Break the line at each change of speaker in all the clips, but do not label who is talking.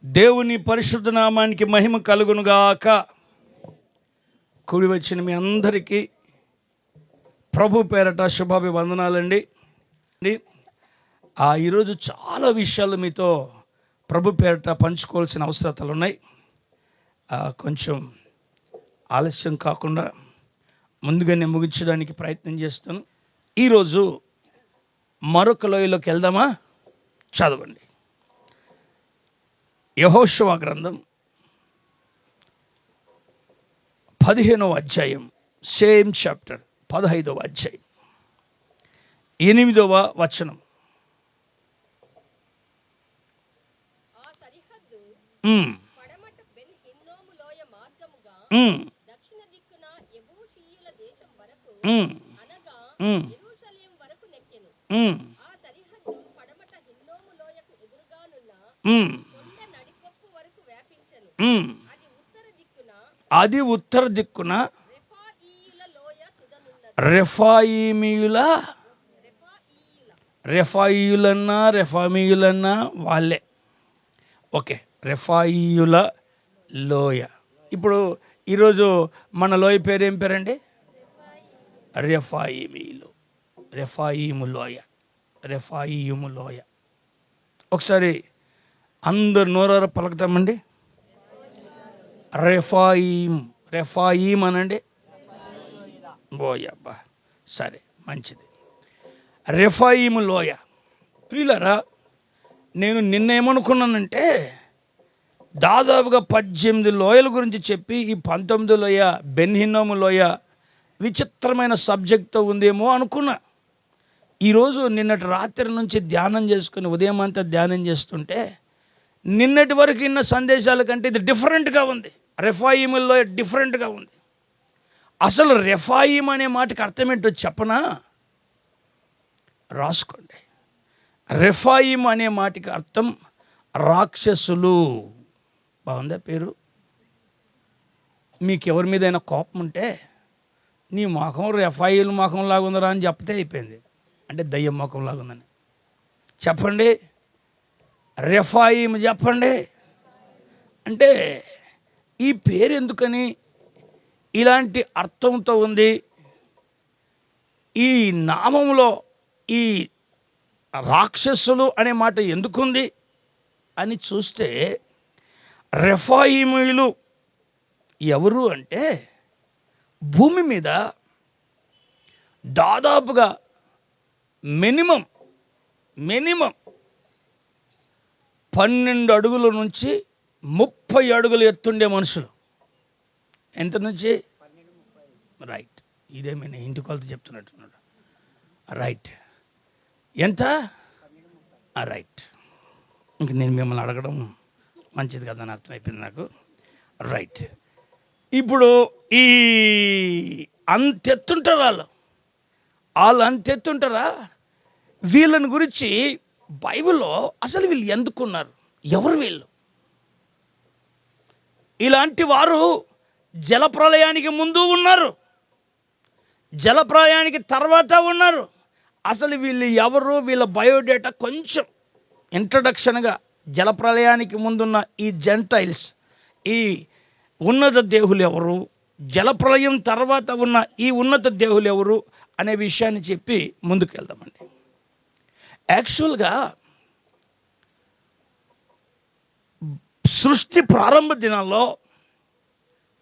దేవుని పరిశుద్ధ నామానికి మహిమ కలుగునుగాక. కూడి వచ్చిన మీ అందరికీ ప్రభు పేరట శుభాభివందనాలండి. ఈరోజు చాలా విషయాలు మీతో ప్రభు పేరట పంచుకోవాల్సిన అవసరతలు ఉన్నాయి. కొంచెం ఆలస్యం కాకుండా ముందుగానే ముగించడానికి ప్రయత్నం చేస్తాను. ఈరోజు మరొక లోయలోకి వెళ్దామా? చదవండి. యెహోషువ గ్రంథం 15వ అధ్యాయం, సేమ్ చాప్టర్, 15వ అధ్యాయం, 8వ వచనం. అది ఉత్తర దిక్కున రెఫాయియులన్నా వాళ్ళే. ఓకే, రెఫాయియుల లోయ. ఇప్పుడు ఈరోజు మన లోయ పేరు ఏం పేరండి? రెఫాయిము లోయ. ఒకసారి అందరు నోరార పలుకుతామండి. రెఫాయిం అనండి. బోయబ్బా, సరే, మంచిది. రెఫాయిము లోయ. ప్రియులారా, నేను నిన్నేమనుకున్నానంటే దాదాపుగా 18 లోయల గురించి చెప్పి ఈ 19వ లోయ బెన్ హిన్నోము లోయ విచిత్రమైన సబ్జెక్ట్తో ఉందేమో అనుకున్నా. ఈరోజు నిన్నటి రాత్రి నుంచి ధ్యానం చేసుకుని ఉదయం అంతా ధ్యానం చేస్తుంటే నిన్నటి వరకు ఇన్న సందేశాల కంటే ఇది డిఫరెంట్గా ఉంది. రెఫాయిముల్లో డిఫరెంట్గా ఉంది. అసలు రెఫాయిం అనే మాటకి అర్థం ఏంటో చెప్పనా? రాసుకోండి. రెఫాయిం అనే మాటకి అర్థం రాక్షసులు. బాగుందా పేరు? మీకు ఎవరి మీదైనా కోపం ఉంటే నీ ముఖం రెఫాయిల్ ముఖం లాగుందరా అని చెప్తే అయిపోయింది. అంటే దయ్యం ముఖం లాగుందని చెప్పండి. రెఫాయిం చెప్పండి. అంటే ఈ పేరు ఎందుకని ఇలాంటి అర్థంతో ఉంది? ఈ నామంలో ఈ రాక్షసులు అనే మాట ఎందుకుంది అని చూస్తే, రెఫాయిములు ఎవరు అంటే భూమి మీద దాదాపుగా మినిమం 12 అడుగుల నుంచి 30 అడుగులు ఎత్తుండే మనుషులు. ఎంత నుంచి? రైట్. ఇదేమైనా ఇంటి కొలత చెప్తున్నట్టున్నాడు. రైట్. ఎంత? రైట్. ఇంక నేను మిమ్మల్ని అడగడం మంచిది కదా అని అర్థమైపోయింది నాకు. రైట్. ఇప్పుడు ఈ అంతెత్తుంటారు వాళ్ళు అంతెత్తుంటారా? వీళ్ళని గురించి బైబిల్లో అసలు వీళ్ళు ఎందుకున్నారు, ఎవరు వీళ్ళు? ఇలాంటి వారు జలప్రళయానికి ముందు ఉన్నారు, జలప్రళయానికి తర్వాత ఉన్నారు. అసలు వీళ్ళు ఎవరు? వీళ్ళ బయోడేటా కొంచెం ఇంట్రడక్షన్గా, జలప్రళయానికి ముందున్న ఈ జెంటైల్స్, ఈ ఉన్నత దేవులు ఎవరు, జలప్రళయం తర్వాత ఉన్న ఈ ఉన్నత దేవులు ఎవరు అనే విషయాన్ని చెప్పి ముందుకు వెళ్దామండి. యాక్చువల్గా సృష్టి ప్రారంభ దినాల్లో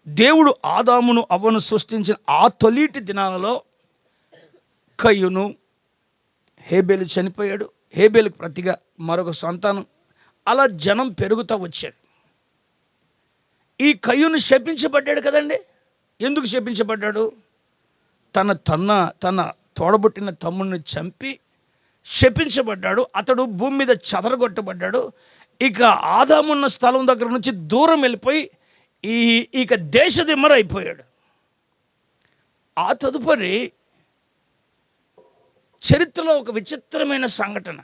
దేవుడు ఆదామును అవ్వను సృష్టించిన ఆ తొలిటి దినాలలో కయ్యూను, హేబేలు చనిపోయాడు. హేబేలుకు ప్రతిగా మరొక సంతానం. అలా జనం పెరుగుతూ వచ్చాడు. ఈ కయ్యూను శపించబడ్డాడు కదండి. ఎందుకు శపించబడ్డాడు? తన తోడబుట్టిన తమ్ముడిని చంపి శపించబడ్డాడు. అతడు భూమి మీద చెదరగొట్టబడ్డాడు. ఇక ఆదామున్న స్థలం దగ్గర నుంచి దూరం వెళ్ళిపోయి ఇక దేశదిమ్మర అయిపోయాడు. ఆ తదుపరి చరిత్రలో ఒక విచిత్రమైన సంఘటన.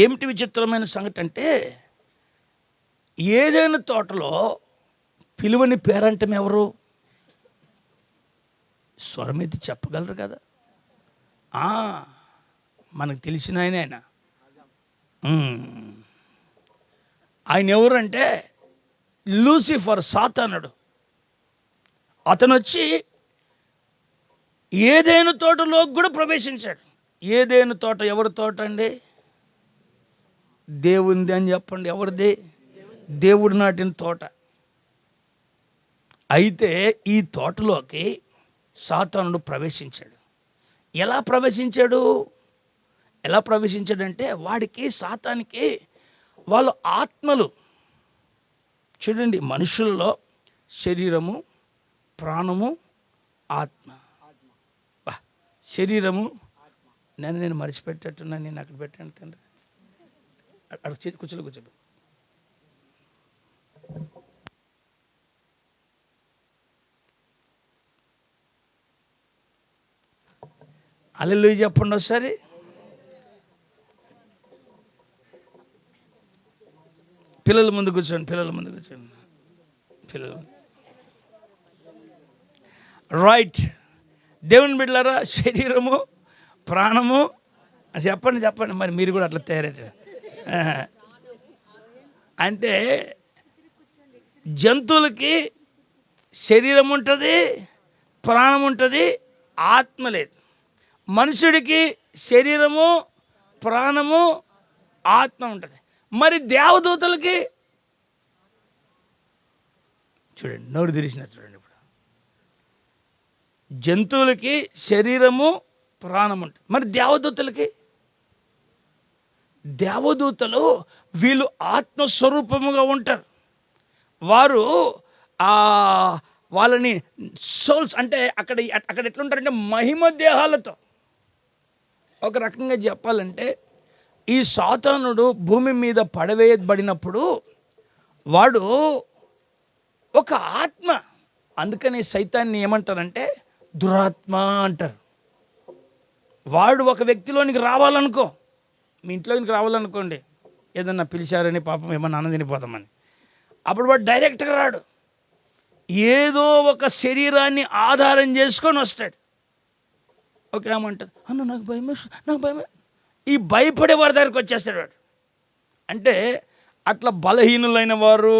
ఏమిటి విచిత్రమైన సంఘటన అంటే, ఏదైనా తోటలో పిలువని పేరంటం ఎవరు? స్వరమెత్తి చెప్పగలరు కదా? మనకు తెలిసిన ఆయన ఆయన ఎవరంటే లూసిఫర్, సాతానుడు. అతను వచ్చి ఏదైనా తోటలోకి కూడా ప్రవేశించాడు. ఏదైనా తోట ఎవరి తోట అండి? దేవుంది అని చెప్పండి. ఎవరిది? దేవుడు నాటిన తోట. అయితే ఈ తోటలోకి సాతానుడు ప్రవేశించాడు. ఎలా ప్రవేశించాడంటే వాడికి, సాతానికి వాళ్ళ ఆత్మలు చూడండి. మనుషుల్లో శరీరము, ప్రాణము, ఆత్మ. శరీరము నేను మర్చిపెట్టేట్టున్నా. నేను అక్కడ పెట్టాను తండ్రి. అక్కడ కూర్చోబెట్టు. హల్లెలూయా చెప్పండి ఒకసారి. పిల్లల ముందు కూర్చోండి. రైట్. దేవుని బిడ్డలారా, శరీరము, ప్రాణము చెప్పండి. మరి మీరు కూడా అట్లా తయారయ్యారు. అంటే జంతువులకి శరీరం ఉంటుంది, ప్రాణం ఉంటుంది, ఆత్మ లేదు. మనుషుడికి శరీరము, ప్రాణము, ఆత్మ ఉంటుంది. మరి దేవదూతలకి చూడండి, నోరు తెరిచినారు చూడండి. ఇప్పుడు జంతువులకి శరీరము, ప్రాణం ఉంటుంది. మరి దేవదూతలు వీళ్ళు ఆత్మస్వరూపముగా ఉంటారు. వారు వాళ్ళని సోల్స్ అంటే అక్కడ ఎట్లుంటారంటే మహిమ దేహాలతో. ఒక రకంగా చెప్పాలంటే ఈ సాతానుడు భూమి మీద పడవేయబడినప్పుడు వాడు ఒక ఆత్మ. అందుకని సైతాన్ని ఏమంటారంటే దురాత్మ అంటారు. వాడు ఒక వ్యక్తిలోనికి రావాలనుకో, మీ ఇంట్లోనికి రావాలనుకోండి, ఏదన్నా పిలిచారని పాపం ఏమన్నా అన్నదినిపోతామని, అప్పుడు వాడు డైరెక్ట్గా రాడు. ఏదో ఒక శరీరాన్ని ఆధారం చేసుకొని వస్తాడు. ఓకే ఏమంటారు, అన్న నాకు భయం. ఈ భయపడే వారి దగ్గరికి వచ్చేస్తాడు వాడు. అంటే అట్లా బలహీనులైన వారు,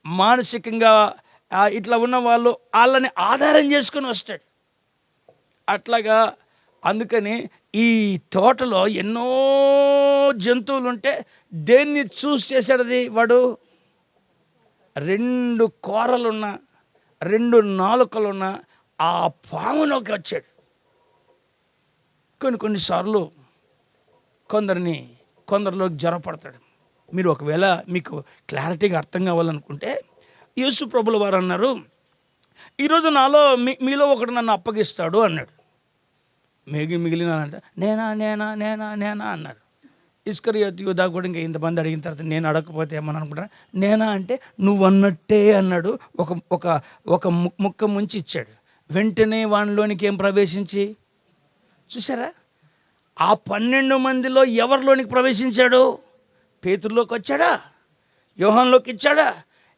మానసికంగా ఇట్లా ఉన్న వాళ్ళు, వాళ్ళని ఆధారం చేసుకొని వస్తాడు అట్లాగా. అందుకని ఈ తోటలో ఎన్నో జంతువులు ఉంటే దేన్ని చూస్ చేశాడు అది వాడు? 2 కోరలున్న, 2 నాలుకలున్న ఆ పాములోకి వచ్చాడు. కొన్నిసార్లు కొందరిలోకి జ్వరపడతాడు. మీరు ఒకవేళ మీకు క్లారిటీగా అర్థం కావాలనుకుంటే, యేసు ప్రభుల వారు అన్నారు, ఈరోజు నాలో మీలో ఒకడు నన్ను అప్పగిస్తాడు అన్నాడు. మిగిలిన నేనా అన్నారు. ఇస్కరియోతు యూదా కూడా ఇంకా ఇంతమంది అడిగిన తర్వాత నేను అడగకపోతే ఏమని అనుకుంటా, నేనా అంటే నువ్వు అన్నట్టే అన్నాడు. ఒక ముక్క ముంచి ఇచ్చాడు. వెంటనే వానిలోనికి ఏం ప్రవేశించి చూసారా? ఆ 12 మందిలో ఎవరిలోనికి ప్రవేశించాడు? పేతురులోకి వచ్చాడా? యోహానులోకి ఇచ్చాడా?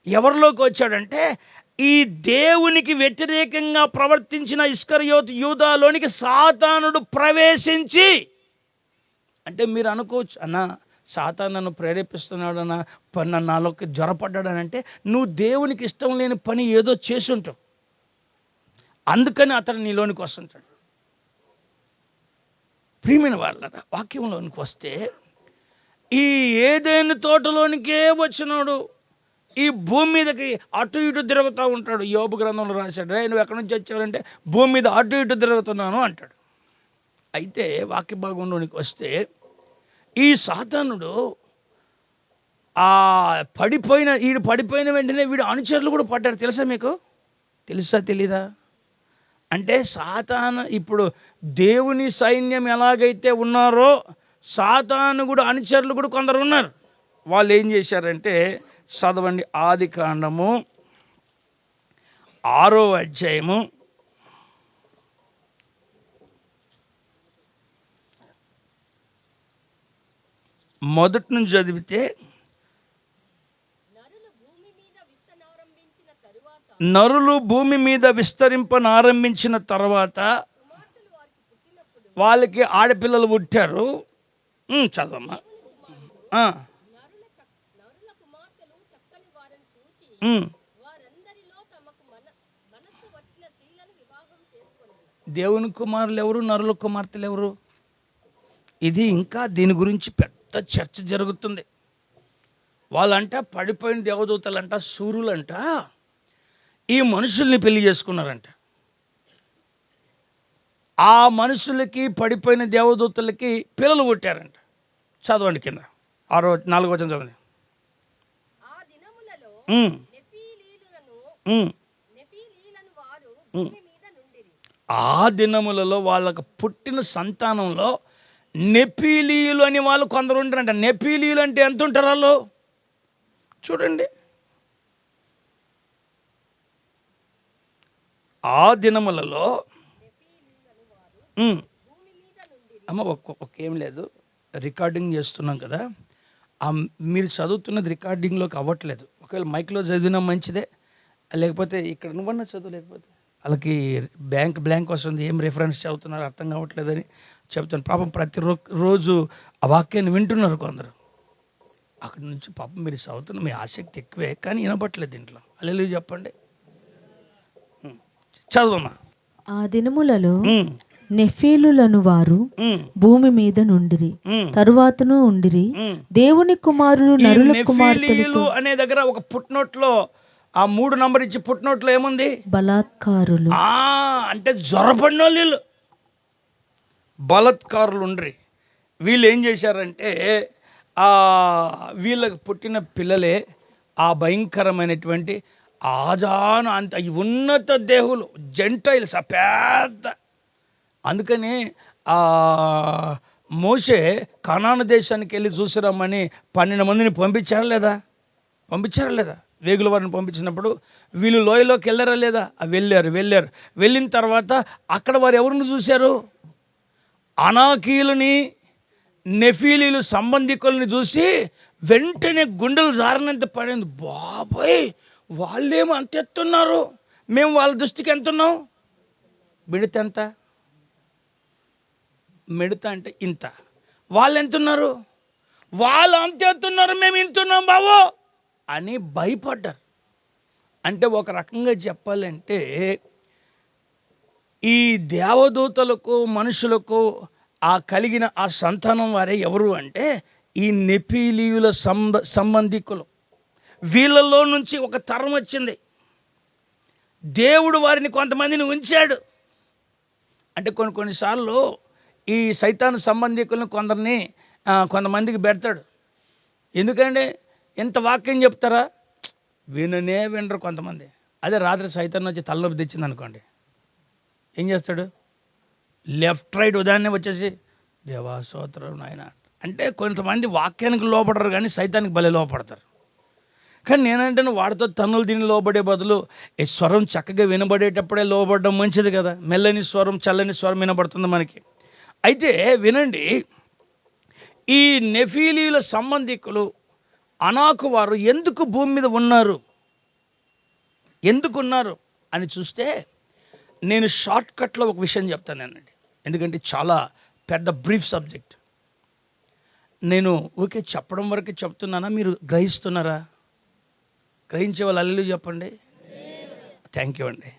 ఎవరిలోకి వచ్చాడంటే ఈ దేవునికి వ్యతిరేకంగా ప్రవర్తించిన ఇస్కరియోతు యూదాలోనికి సాతానుడు ప్రవేశించి. అంటే మీరు అనుకోవచ్చు, అన్న సాతాను నన్ను ప్రేరేపిస్తున్నాడు అన్న, నాలోకి జ్వరపడ్డాడని. అంటే నువ్వు దేవునికి ఇష్టం లేని పని ఏదో చేసుంటావు, అందుకని అతను నీలోనికి వస్తుంటాడు. ప్రియమైన వాళ్ళ వాక్యంలోనికి వస్తే, ఈ ఏదైనా తోటలోనికే వచ్చినాడు. ఈ భూమి మీదకి అటు ఇటు తిరుగుతూ ఉంటాడు. యోబు గ్రంథంలో రాశాడు, నువ్వు ఎక్కడి నుంచి వచ్చావంటే భూమి మీద అటు ఇటు తిరుగుతున్నాను అంటాడు. అయితే వాక్య భాగంలోనికి వస్తే ఈ సాతానుడు పడిపోయిన వెంటనే వీడు అనుచరులు కూడా పడ్డారు. తెలుసా మీకు? తెలీదా? అంటే సాతాను ఇప్పుడు దేవుని సైన్యం ఎలాగైతే ఉన్నారో సాతాను కూడా అనుచరులు కూడా కొందరు ఉన్నారు. వాళ్ళు ఏం చేశారంటే, చదవండి ఆదికాండము 6వ అధ్యాయము 1 నుంచి చదివితే, నరులు భూమి మీద విస్తరింపనారంభించిన తర్వాత వాళ్ళకి ఆడపిల్లలు పుట్టారు. చదవమ్మా. దేవుని కుమారులు ఎవరు, నరుల కుమార్తెలు ఎవరు? ఇది ఇంకా దీని గురించి పెద్ద చర్చ జరుగుతుంది. వాళ్ళంట పడిపోయిన దేవదూతలంట, సూర్యులంట ఈ మనుషుల్ని పెళ్లి చేసుకున్నారంట. ఆ మనుషులకి, పడిపోయిన దేవదూతలకి పిల్లలు పుట్టారంట. చదవండి కింద 4వ వచనం చదవండి. ఆ దినములలో వాళ్ళకు పుట్టిన సంతానంలో నెఫీలీయులు అని వాళ్ళు కొందరు ఉంటారంట. నెఫీలీయులు అంటే ఎంత ఉంటారు వాళ్ళు చూడండి. ఆ దినములలో అమ్మ ఏం లేదు, రికార్డింగ్ చేస్తున్నాం కదా, మీరు చదువుతున్నది రికార్డింగ్లోకి అవ్వట్లేదు. ఒకవేళ మైక్లో చదివినా మంచిదే, లేకపోతే ఇక్కడ నువ్వన్నా చదువు, లేకపోతే వాళ్ళకి బ్లాంక్ వస్తుంది, ఏం రిఫరెన్స్ చదువుతున్నారు అర్థం కావట్లేదని చెప్తాను. పాపం ప్రతిరోజు ఆ వాక్యాన్ని వింటున్నారు కొందరు. అక్కడి నుంచి పాపం మీరు చదువుతున్న మీ ఆసక్తి ఎక్కువే, కానీ వినపట్లేదు దీంట్లో. హల్లెలూయా చెప్పండి, చదువమ్మా.
ఆ దినములలో నెఫీలులను వారు భూమి మీద నుండిరి, తరువాతను ఉండిరి. దేవుని కుమారులు నరుల కుమార్తెలు
అనే దగ్గర ఒక పుట్నోట్లో ఆ 3 నంబర్ ఇచ్చి పుట్నోట్లో ఏముంది?
బలాత్కారులు.
అంటే జ్వరపడిన వీళ్ళు బలాత్కారులు ఉండ్రి. వీళ్ళు ఏం చేశారంటే వీళ్ళకి పుట్టిన పిల్లలే ఆ భయంకరమైనటువంటి ఆజాన అంత ఉన్నత దేహులు, జెంటైల్స్, ఆ పెద్ద. అందుకని మోషే కనాను దేశానికి వెళ్ళి చూసిరమ్మని 12 మందిని పంపించారా లేదా? వేగుల వారిని పంపించినప్పుడు వీళ్ళు లోయలోకి వెళ్ళారా లేదా? వెళ్ళారు. వెళ్ళిన తర్వాత అక్కడ వారు ఎవరిని చూశారు? అనాకీయులని, నెఫీలీలు సంబంధికుల్ని చూసి వెంటనే గుండెలు జారినంత పడింది. బాబాయ్, వాళ్ళేమో అంత ఎత్తున్నారు, మేము వాళ్ళ దృష్టికి ఎంతున్నాం? మిడత అంటే ఇంత, వాళ్ళు ఎంతున్నారు? వాళ్ళు అంత ఎత్తున్నారు, మేము ఇంతున్నాం బాబు అని భయపడ్డారు. అంటే ఒక రకంగా చెప్పాలంటే ఈ దేవదూతలకు, మనుషులకు కలిగిన ఆ సంతానం వారే ఎవరు అంటే ఈ నెఫీలీయుల సంబంధికులు. వీళ్ళలో నుంచి ఒక తరం వచ్చింది. దేవుడు వారిని కొంతమందిని ఉంచాడు. అంటే కొన్నిసార్లు ఈ సైతాను సంబంధికులను కొంతమందికి పెడతాడు. ఎందుకంటే ఎంత వాక్యం చెప్తారా, వినరు కొంతమంది. అదే రాత్రి సైతాన్ని వచ్చి తలనొప్పి తెచ్చింది అనుకోండి, ఏం చేస్తాడు? లెఫ్ట్ రైట్ ఉదాహరణ వచ్చేసి దేవా స్తోత్రం నాయన అంటే కొంతమంది వాక్యానికి లోపడరు, కానీ సైతానికి భలే లోపడతారు. కానీ నేనంటే వాడితో తన్నులు తిని లోబడే బదులు ఈ స్వరం చక్కగా వినబడేటప్పుడే లోబడడం మంచిది కదా. మెల్లని స్వరం, చల్లని స్వరం వినబడుతుంది మనకి. అయితే వినండి, ఈ నెఫీలీల సంబంధికులు అనాకు వారు ఎందుకు భూమి మీద ఎందుకున్నారు అని చూస్తే నేను షార్ట్ కట్లో ఒక విషయం చెప్తానండి. ఎందుకంటే చాలా పెద్ద బ్రీఫ్ సబ్జెక్ట్. నేను ఓకే చెప్పడం వరకు చెప్తున్నానా, మీరు గ్రహిస్తున్నారా? గ్రహించే వాళ్ళు హల్లెలూయా చెప్పండి. థ్యాంక్ యూ అండి,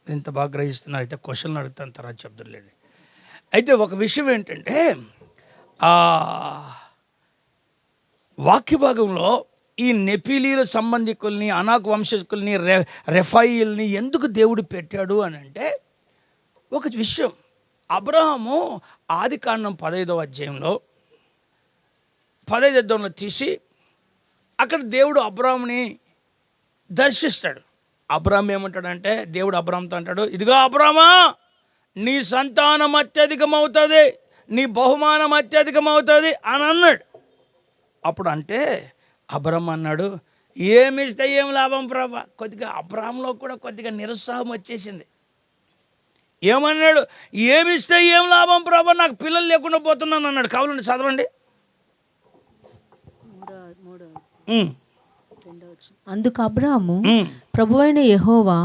మీరు ఇంత బాగా గ్రహిస్తున్నారు. అయితే క్వశ్చన్లు అడుగుతాను, తర్వాత చెప్తారులేండి. అయితే ఒక విషయం ఏంటంటే వాక్య భాగంలో ఈ నెఫీలీల సంబంధికుల్ని, అనాకు వంశకుల్ని, రెఫాయిల్ని ఎందుకు దేవుడు పెట్టాడు అని అంటే ఒక విషయం. అబ్రహాము ఆదికాండం 15వ అధ్యాయంలో 15వ అధ్యాయంలో తీసి అక్కడ దేవుడు అబ్రహాముని దర్శిస్తాడు. అబ్రహాం ఏమంటాడంటే, దేవుడు అబ్రహాంతో అంటాడు, ఇదిగో అబ్రహామా, నీ సంతానం అత్యధికమవుతుంది, నీ బహుమానం అత్యధికమవుతుంది అని అన్నాడు. అప్పుడు అంటే అబ్రహాం అన్నాడు, ఏమిస్తే ఏం లాభం ప్రభా. కొద్దిగా అబ్రహాంలో కూడా కొద్దిగా నిరుత్సాహం వచ్చేసింది. ఏమన్నాడు? ఏమిస్తే ఏం లాభం ప్రభా, నాకు పిల్లలు లేకుండా పోతున్నాను అన్నాడు. కావాలండి చదవండి.
అందుకు అబ్రాహాము, ప్రభువైన యెహోవా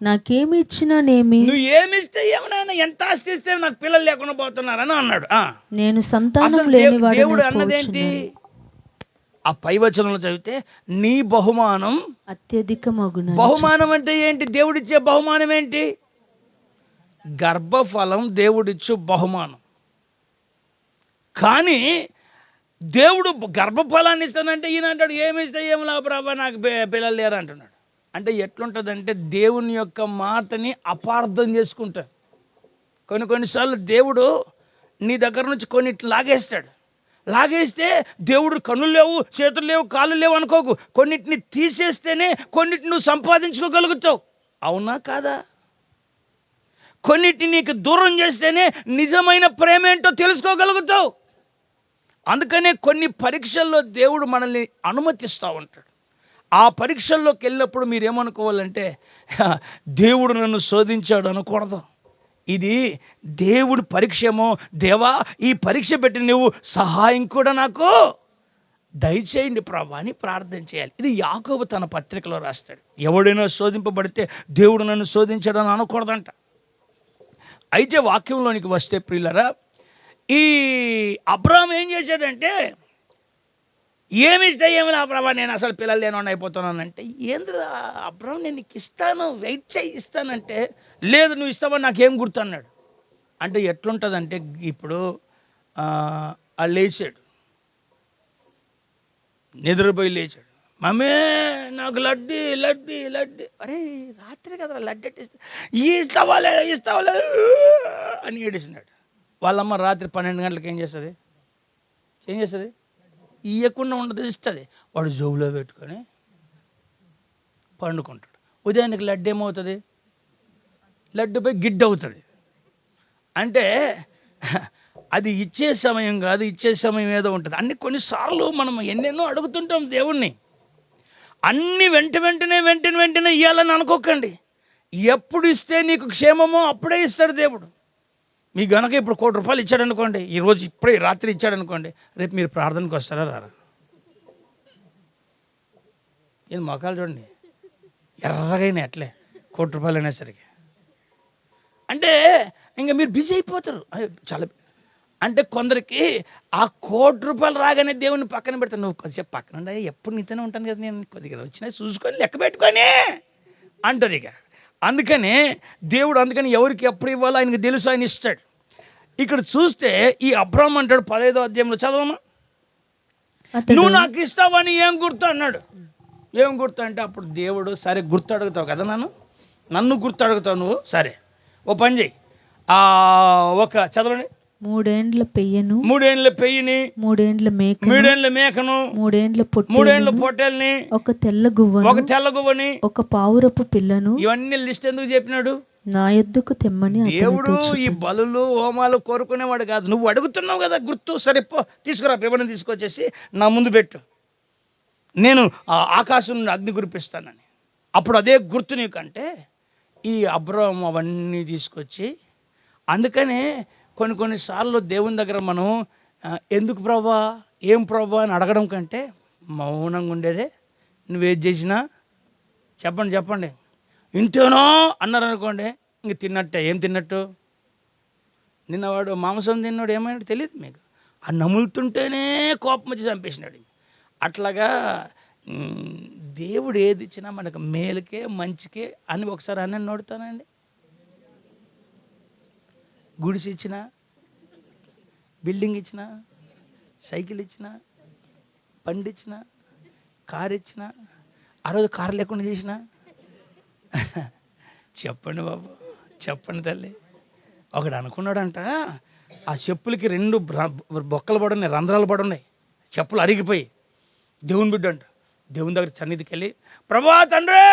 నాకేమి ఇచ్చినానేమి,
నువ్వు ఏమిస్తే ఏమన్నా, ఎంత ఆస్తి ఇస్తే నాకు పిల్లలు లేకుండా పోతున్నారని అన్నాడు.
నేను సంతానం లేనివాడను.
దేవుడు అన్నదేంటి? ఆ పై వచనంలో చదివితే నీ బహుమానం
అత్యధికమగున.
బహుమానం అంటే ఏంటి? దేవుడిచ్చే బహుమానం ఏంటి? గర్భఫలం దేవుడిచ్చు బహుమానం. కానీ దేవుడు గర్భఫలాన్ని ఇస్తానంటే ఈయన అంటాడు, ఏమి ఇస్తే ఏమి లా ప్రభా, నాకు పిల్లలు లేరు అంటున్నాడు. అంటే ఎట్లుంటుందంటే దేవుని యొక్క మాటని అపార్థం చేసుకుంటాడు. కొన్నిసార్లు దేవుడు నీ దగ్గర నుంచి కొన్నిట్లు లాగేస్తాడు. లాగేస్తే దేవుడు కన్నులు లేవు, చేతులు లేవు, కాళ్ళు లేవు అనుకోకు. కొన్నిటిని తీసేస్తేనే కొన్నిటిని నువ్వు సంపాదించుకోగలుగుతావు. అవునా కాదా? కొన్నిటిని నీకు దూరం చేస్తేనే నిజమైన ప్రేమ ఏంటో తెలుసుకోగలుగుతావు. అందుకనే కొన్ని పరీక్షల్లో దేవుడు మనల్ని అనుమతిస్తూ ఉంటాడు. ఆ పరీక్షల్లోకి వెళ్ళినప్పుడు మీరేమనుకోవాలంటే, దేవుడు నన్ను శోధించాడు అనకూడదు. ఇది దేవుడి పరీక్ష ఏమో, దేవా ఈ పరీక్ష పెట్టి నువ్వు సహాయం కూడా నాకు దయచేయండి ప్రభా అని ప్రార్థన చేయాలి. ఇది యాకోబు తన పత్రికలో రాస్తాడు. ఎవడైనా శోధింపబడితే దేవుడు నన్ను శోధించాడు అని అనకూడదంట. అయితే వాక్యంలోనికి వస్తే ప్రియులరా, ఈ అబ్రాహాం ఏం చేశాడంటే, ఏమి ఇస్తే ఏమి లా ప్రభా, నేను అసలు పిల్లలు లేనోడిని అయిపోతున్నానంటే, ఏంద్రా అబ్రాహాం నేను నీకు ఇస్తాను, వెయిట్ చేయి ఇస్తానంటే, లేదు నువ్వు ఇస్తావని నాకేం గుర్తు అన్నాడు. అంటే ఎట్లుంటుందంటే, ఇప్పుడు లేచాడు, నిద్రపోయి లేచాడు, మమ్మే నాకు లడ్డి లడ్డి లడ్డి. అరే రాత్రి కదా లడ్డు ఎట్టిస్తా, ఇస్తావా అని ఏడిసినాడు. వాళ్ళమ్మ రాత్రి 12 గంటలకు ఏం చేస్తుంది? ఇవ్వకుండా ఉండదు, ఇస్తుంది. వాడు జోబులో పెట్టుకొని పండుకుంటాడు. ఉదయానికి లడ్డు ఏమవుతుంది? లడ్డుపై గిడ్డ అవుతుంది. అంటే అది ఇచ్చే సమయం కాదు, ఇచ్చే సమయం ఏదో ఉంటుంది. అన్ని కొన్నిసార్లు మనం ఎన్నెన్నో అడుగుతుంటాం దేవుణ్ణి. అన్ని వెంటనే ఇవ్వాలని అనుకోకండి. ఎప్పుడు ఇస్తే నీకు క్షేమమో అప్పుడే ఇస్తాడు దేవుడు. మీ గనక ఇప్పుడు ₹1,00,00,000 ఇచ్చాడు అనుకోండి, ఈరోజు ఇప్పుడే రాత్రి ఇచ్చాడు అనుకోండి, రేపు మీరు ప్రార్థనకు వస్తారా రారా? ఏం మొఖాలు చూడండి ఎర్రగైనా అట్లే ₹1,00,00,000 అనేసరికి. అంటే ఇంకా మీరు బిజీ అయిపోతారు. చాలా అంటే కొందరికి ఆ ₹1,00,00,000 రాగానే దేవుని పక్కన పెడతాను. నువ్వు కొద్దిసేపు పక్కన ఉండే, ఎప్పుడు నీతోనే ఉంటాను కదా, నేను కొద్దిగా వచ్చినా చూసుకొని లెక్క పెట్టుకొని అంటారు. ఇక అందుకనే దేవుడు ఎవరికి ఎప్పుడు ఇవ్వాలో ఆయనకు తెలుసు, ఆయన ఇస్తాడు. ఇక్కడ చూస్తే ఈ అబ్రాహాం అంటాడు 15వ అధ్యాయంలో, చదవమా, నువ్వు నాకు ఇస్తావని ఏం గుర్తు అన్నాడు. ఏం గుర్తు అంటే అప్పుడు దేవుడు, సరే గుర్తు అడుగుతావు కదా, నన్ను గుర్తు అడుగుతావు నువ్వు, సరే ఓ పని చేయి, చదవండి,
3 ఏండ్ల పెయ్యను,
3 ఏండ్ల పెయ్యిని,
3 ఏండ్ల
మేకను,
3
ఏండ్ల పొట్టేల్ని,
ఒక తెల్ల గువ్వని, ఒక పావురపు పిల్లను. ఇవన్నీ
లిస్ట్ ఎందుకు చెప్పినాడు?
నా యొద్దకు తెమ్మని.
దేవుడు ఈ బలులు హోమాలు కోరుకునేవాడు కాదు. నువ్వు అడుగుతున్నావు కదా గుర్తు, సరే పో తీసుకురా, పిల్లని తీసుకొచ్చేసి నా ముందు పెట్టు, నేను ఆకాశం నుండి అగ్ని కురిపిస్తానని. అప్పుడు అదే గుర్తు నీకంటే ఈ అబ్రాహాము అవన్నీ తీసుకొచ్చి, అందుకనే కొన్నిసార్లు దేవుని దగ్గర మనం ఎందుకు ప్రభా, ఏం ప్రభా అని అడగడం కంటే మౌనంగా ఉండేదే. నువ్వేది చేసినా చెప్పండి ఇంటేనో అన్నారు అనుకోండి, ఇంక తిన్నట్టే. ఏం తిన్నట్టు? నిన్నవాడు మాంసం తిన్నాడు, ఏమైనా తెలియదు మీకు, ఆ నములుతుంటేనే కోపం వచ్చి చంపేసినాడు. అట్లాగా దేవుడు ఏది ఇచ్చినా మనకు మేలుకే మంచికే అని ఒకసారి అన్న నోడుతానండి. గుడిసి ఇచ్చినా, బిల్డింగ్ ఇచ్చినా, సైకిల్ ఇచ్చినా, బండి ఇచ్చినా, కారు ఇచ్చినా, ఆ రోజు కారు లేకుండా చేసినా, చెప్పండి బాబు, చెప్పండి తల్లి. ఒకడు అనుకున్నాడంట, ఆ చెప్పులకి 2 బొక్కలు పడున్నాయి, రంధ్రాలు పడున్నాయి, చెప్పులు అరిగిపోయి. దేవుని బిడ్డ అంట దేవుని దగ్గర సన్నిధికి వెళ్ళి, ప్రభా తండ్రి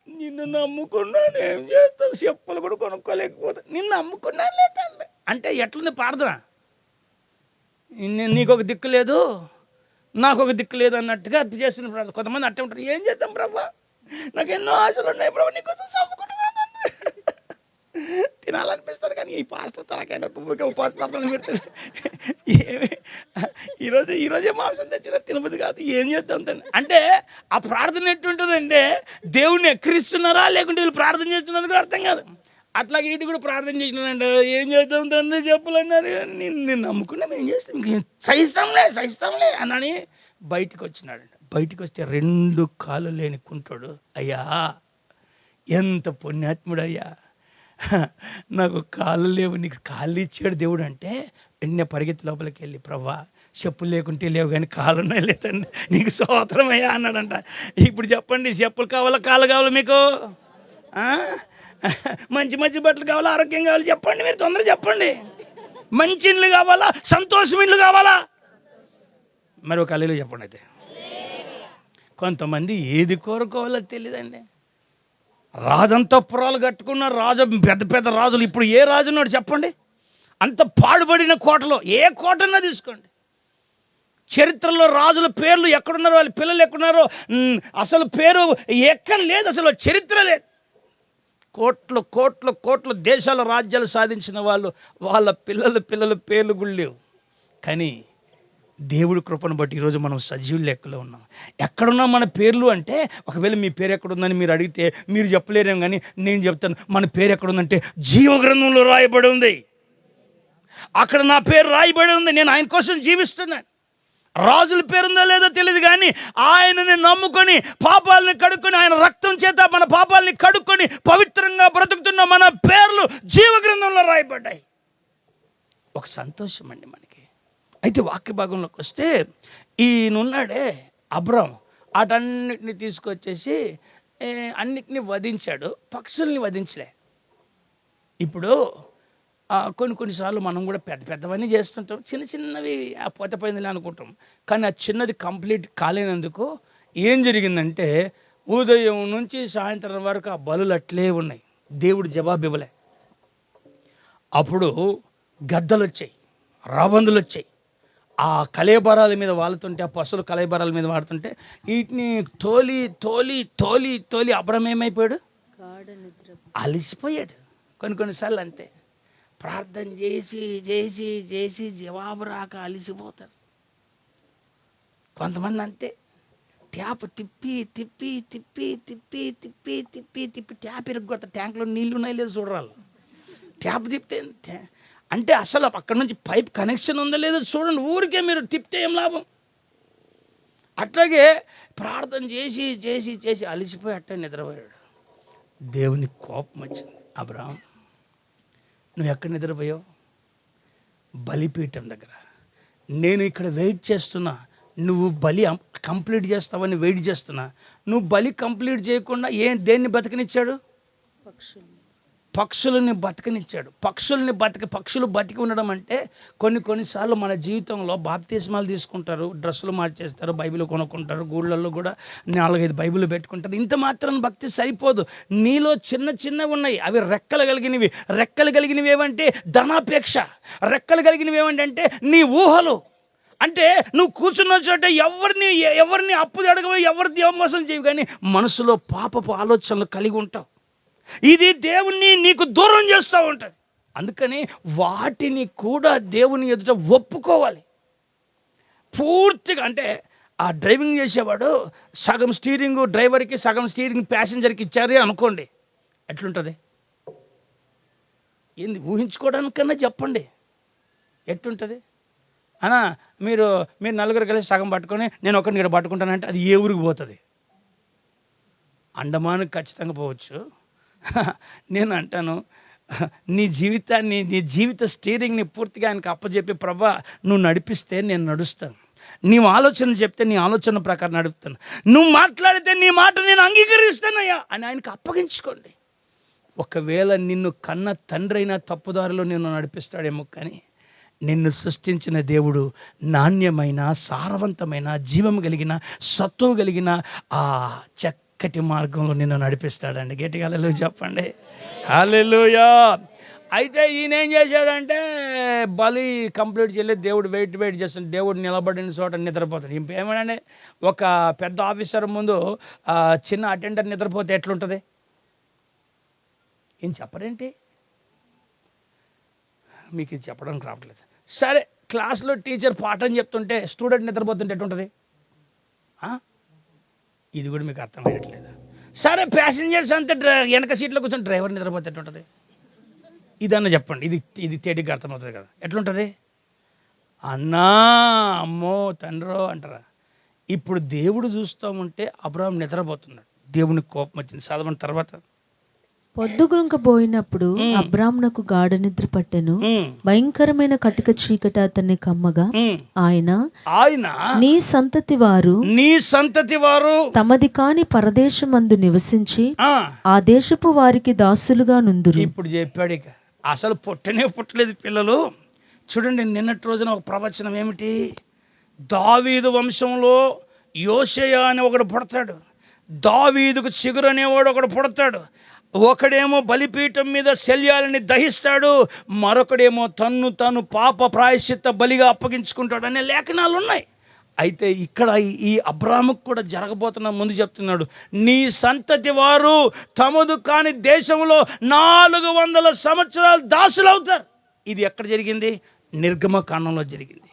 నిన్ను నమ్ముకున్నాను, ఏం చేస్తావు, చెప్పులు కూడా కొనుక్కోలేకపోతే నిన్ను నమ్ముకున్నాను లే తండ్రి అంటే ఎట్లుంది ప్రార్థన? నీకు ఒక దిక్కు లేదు, నాకు ఒక దిక్కు లేదు అన్నట్టుగా అది చేస్తున్న ప్రార్థన. కొంతమంది అట్టే ఉంటారు, ఏం చేద్దాం ప్రభా, నాకు ఎన్నో ఆశలు ఉన్నాయి ప్రభా, నీకోసం చంపుకుంటున్నాను, తినాలనిపిస్తుంది, కానీ ఈ పాస్టర్ తలకైనా ఉపాస ప్రార్థన పెడతాడు. ఈరోజే మాంసం తెచ్చిన తినబుద్ధి కాదు, ఏం చేద్దాం తండ్రి అంటే ఆ ప్రార్థన ఎట్టుంటుందంటే దేవుణ్ణి ఎక్కిరిస్తున్నారా లేకుంటే వీళ్ళు ప్రార్థన చేస్తున్నారు కూడా అర్థం కాదు. అట్లాగే ఇటు కూడా ప్రార్థన చేసినానంటే ఏం చేద్దాం తండ్రి చెప్పులన్నారు, నిన్ను నమ్ముకున్నా ఏం చేస్తాం, సహిస్తాంలే అన్నని బయటికి వచ్చినాడంట. బయటికి వస్తే 2 కాళ్ళు లేని కుంటోడు, అయ్యా ఎంత పుణ్యాత్ముడయ్యా, నాకు కాళ్ళు లేవు, నీకు కాళ్ళు ఇచ్చాడు దేవుడు అంటే, వెంటనే పరిగెత్తి లోపలికి వెళ్ళి, ప్రభా చెప్పులు లేకుంటే లేవు కానీ కాళ్ళు ఉన్నాయి లేదండి, నీకు స్తోత్రమయ్యా అన్నాడంట. ఇప్పుడు చెప్పండి, చెప్పులు కావాలా కాళ్ళు కావాలా మీకు? మంచి మంచి బట్టలు కావాలా, ఆరోగ్యం కావాలా? చెప్పండి, మీరు తొందరగా చెప్పండి. మంచి ఇండ్లు కావాలా, సంతోషం ఇండ్లు కావాలా? మరి ఒక అల్లీలో చెప్పండి. అయితే కొంతమంది ఏది కోరుకోవాలో తెలియదండి. రాజంతపురాలు కట్టుకున్న రాజు, పెద్ద పెద్ద రాజులు. ఇప్పుడు ఏ రాజు ఉన్నాడు చెప్పండి? అంత పాడుబడిన కోటలో ఏ కోటన్నా తీసుకోండి, చరిత్రలో రాజుల పేర్లు ఎక్కడున్నారో, వాళ్ళ పిల్లలు ఎక్కడున్నారో, అసలు పేరు ఎక్కడ లేదు, అసలు చరిత్ర లేదు. కోట్లు కోట్లు కోట్లు దేశాల రాజ్యాలు సాధించిన వాళ్ళు, వాళ్ళ పిల్లల పేర్లు కూడా లేవు. కానీ దేవుడి కృపను బట్టి ఈరోజు మనం సజీవుల లెక్కలో ఉన్నాం. ఎక్కడున్నాం మన పేర్లు అంటే, ఒకవేళ మీ పేరు ఎక్కడుందని మీరు అడిగితే మీరు చెప్పలేరేం, కానీ నేను చెప్తాను, మన పేరు ఎక్కడుందంటే జీవగ్రంథంలో రాయబడి ఉంది. అక్కడ నా పేరు రాయబడి ఉంది. నేను ఆయన కోసం జీవిస్తున్నాను. రాజుల పేరుందో లేదో తెలియదు, కానీ ఆయనని నమ్ముకొని పాపాలని కడుక్కొని, ఆయన రక్తం చేత మన పాపాలని కడుక్కొని పవిత్రంగా బ్రతుకుతున్న మన పేర్లు జీవగ్రంథంలో రాయబడ్డాయి. ఒక సంతోషం అండి మనకి. అయితే వాక్య భాగంలోకి వస్తే, ఈయనున్నాడే అబ్రాం, వాటన్నిటిని తీసుకొచ్చేసి అన్నిటిని వధించాడు, పక్షుల్ని వధించలే. ఇప్పుడు కొన్నిసార్లు మనం కూడా పెద్ద పెద్దవన్నీ చేస్తుంటాం, చిన్న చిన్నవి పోతే పోయిందిలే అనుకుంటాం. కానీ ఆ చిన్నది కంప్లీట్ కాలేనందుకు ఏం జరిగిందంటే, ఉదయం నుంచి సాయంత్రం వరకు ఆ బలులు అట్లే ఉన్నాయి, దేవుడు జవాబు ఇవ్వలే. అప్పుడు గద్దలు వచ్చాయి, రాబందులు వచ్చాయి, ఆ కలేబరాల మీద వాళ్తుంటే, ఆ పశువులు కలేబరాల మీద వాడుతుంటే వీటిని తోలి తోలి తోలి తోలి అబ్రాం ఏమైపోయాడు? అలిసిపోయాడు. కొన్నిసార్లు అంతే, ప్రార్థన చేసి చేసి చేసి జవాబు రాక అలిసిపోతారు. కొంతమంది అంతే, ట్యాప్ తిప్పి తిప్పి తిప్పి తిప్పి తిప్పి తిప్పి తిప్పి ట్యాప్ ఇరగొడతారు. ట్యాంక్లో నీళ్ళు ఉన్నాయి లేదు చూడరాలు, ట్యాప్ తిప్పితే అంటే అసలు అక్కడ నుంచి పైప్ కనెక్షన్ ఉందో లేదో చూడండి, ఊరికే మీరు తిప్పితే ఏం లాభం? అట్లాగే ప్రార్థన చేసి చేసి చేసి అలిసిపోయి అట్టే నిద్రపోయాడు. దేవుని కోపం వచ్చింది, అబ్రాం నువ్వు ఎక్కడ నిద్రపోయావు? బలిపీఠం దగ్గర. నేను ఇక్కడ వెయిట్ చేస్తున్నా, నువ్వు బలి కంప్లీట్ చేస్తావని వెయిట్ చేస్తున్నా. నువ్వు బలి కంప్లీట్ చేయకుండా దేన్ని బతికనిచ్చాడు? పక్షులని బతికనిచ్చాడు. పక్షులు బతికి ఉండడం అంటే, కొన్నిసార్లు మన జీవితంలో బాప్తిస్మాలు తీసుకుంటారు, డ్రెస్సులు మార్చేస్తారు, బైబిల్ కొనుక్కుంటారు, గూళ్ళల్లో కూడా 4-5 బైబిల్ పెట్టుకుంటారు. ఇంత మాత్రం భక్తి సరిపోదు. నీలో చిన్న చిన్నవి ఉన్నాయి, అవి రెక్కలు కలిగినవి. రెక్కలు కలిగినవి ఏమంటే ధనాపేక్ష, రెక్కలు కలిగినవి ఏమంటే నీ ఊహలు. అంటే నువ్వు కూర్చున్న చోట ఎవరిని అప్పు అడగవు, ఎవరిది మోసం చేయవు, కానీ మనసులో పాపపు ఆలోచనలు కలిగి ఉంటావు. ఇది దేవుణ్ణి నీకు దూరం చేస్తూ ఉంటుంది. అందుకని వాటిని కూడా దేవుని ఎదుట ఒప్పుకోవాలి పూర్తిగా. అంటే ఆ డ్రైవింగ్ చేసేవాడు సగం స్టీరింగ్ డ్రైవర్కి, సగం స్టీరింగ్ ప్యాసింజర్కి ఇచ్చారే అనుకోండి, ఎట్లుంటుంది? ఏంది ఊహించుకోవడానికన్నా చెప్పండి, ఎట్లుంటుంది? అన్నా మీరు 4 కలిసి సగం పట్టుకొని నేను ఒకరిని ఇక్కడ పట్టుకుంటానంటే అది ఏ ఊరికి పోతుంది? అండమానికి ఖచ్చితంగా పోవచ్చు. నేను అంటాను, నీ జీవిత స్టీరింగ్ని పూర్తిగా ఆయనకు అప్పచెప్పి, ప్రభా నువ్వు నడిపిస్తే నేను నడుస్తాను, నీవు ఆలోచన చెప్తే నీ ఆలోచన ప్రకారం నడుపుతాను, నువ్వు మాట్లాడితే నీ మాట నేను అంగీకరిస్తానయ్యా అని ఆయనకు అప్పగించుకోండి. ఒకవేళ నిన్ను కన్న తండ్రి అయినా తప్పుదారిలో నిన్ను నడిపిస్తాడేమో, కానీ నిన్ను సృష్టించిన దేవుడు నాణ్యమైన, సారవంతమైన, జీవం కలిగిన, సత్తువ కలిగిన ఆ చక్కటి మార్గంలో నిన్ను నడిపిస్తాడండి. గట్టిగా హల్లెలూయా చెప్పండి. హల్లెలూయా. అయితే ఈయన ఏం చేశాడంటే, బలి కంప్లీట్ చేయలేదు, దేవుడు వెయిట్ చేస్తాడు. దేవుడు నిలబడిన చోట నిద్రపోతాడు. ఇంకేమనండి, ఒక పెద్ద ఆఫీసర్ ముందు చిన్న అటెండర్ నిద్రపోతే ఎట్లుంటుంది? ఏం చెప్పరేంటి? మీకు ఇది చెప్పడానికి రావట్లేదు. సరే, క్లాస్లో టీచర్ పాఠం చెప్తుంటే స్టూడెంట్ నిద్రపోతుంటే ఎట్లుంటుంది? ఇది కూడా మీకు అర్థమయ్యట్లేదు. సరే, ప్యాసింజర్స్ అంతా వెనక సీట్లో కూర్చొని డ్రైవర్ నిద్రపోతే ఎట్లుంటుంది? ఇదన్నా చెప్పండి, ఇది తేటికి అర్థమవుతుంది కదా. ఎట్లుంటుంది? అన్నా, అమ్మో, తండ్రో అంటారా? ఇప్పుడు దేవుడు చూస్తూ ఉంటే అబ్రాహాం నిద్రపోతున్నాడు. దేవునికి కోపం వచ్చింది. చదవని తర్వాత
పొద్దుగుంకపోయినప్పుడు అబ్రామునకు గాఢ నిద్ర పట్టెను. భయంకరమైన కటిక చీకటి అతన్ని కమ్మగా ఆయన నీ సంతతి వారు తమది కాని పరదేశమందు నివసించి ఆ దేశపు వారికి దాసులుగా నుందురు.
ఇప్పుడు చెప్పాడు, ఇక అసలు పుట్టలేదు పిల్లలు. చూడండి, నిన్నటి రోజున ఒక ప్రవచనం ఏమిటి, దావీదు వంశంలో యోషేయ అని ఒకడు పుడతాడు, దావీదుకు చిగురు అనేవాడు ఒకడు పుడతాడు. ఒకడేమో బలిపీఠం మీద శల్యాలని దహిస్తాడు, మరొకడేమో తను పాప ప్రాయశ్చిత్త బలిగా అప్పగించుకుంటాడు అనే లేఖనాలు ఉన్నాయి. అయితే ఇక్కడ ఈ అబ్రాహాముకు కూడా జరగబోతున్న ముందు చెప్తున్నాడు, నీ సంతతి వారు తమదు కాని దేశంలో 400 సంవత్సరాలు దాసులు అవుతారు. ఇది ఎక్కడ జరిగింది? నిర్గమకాండంలో జరిగింది.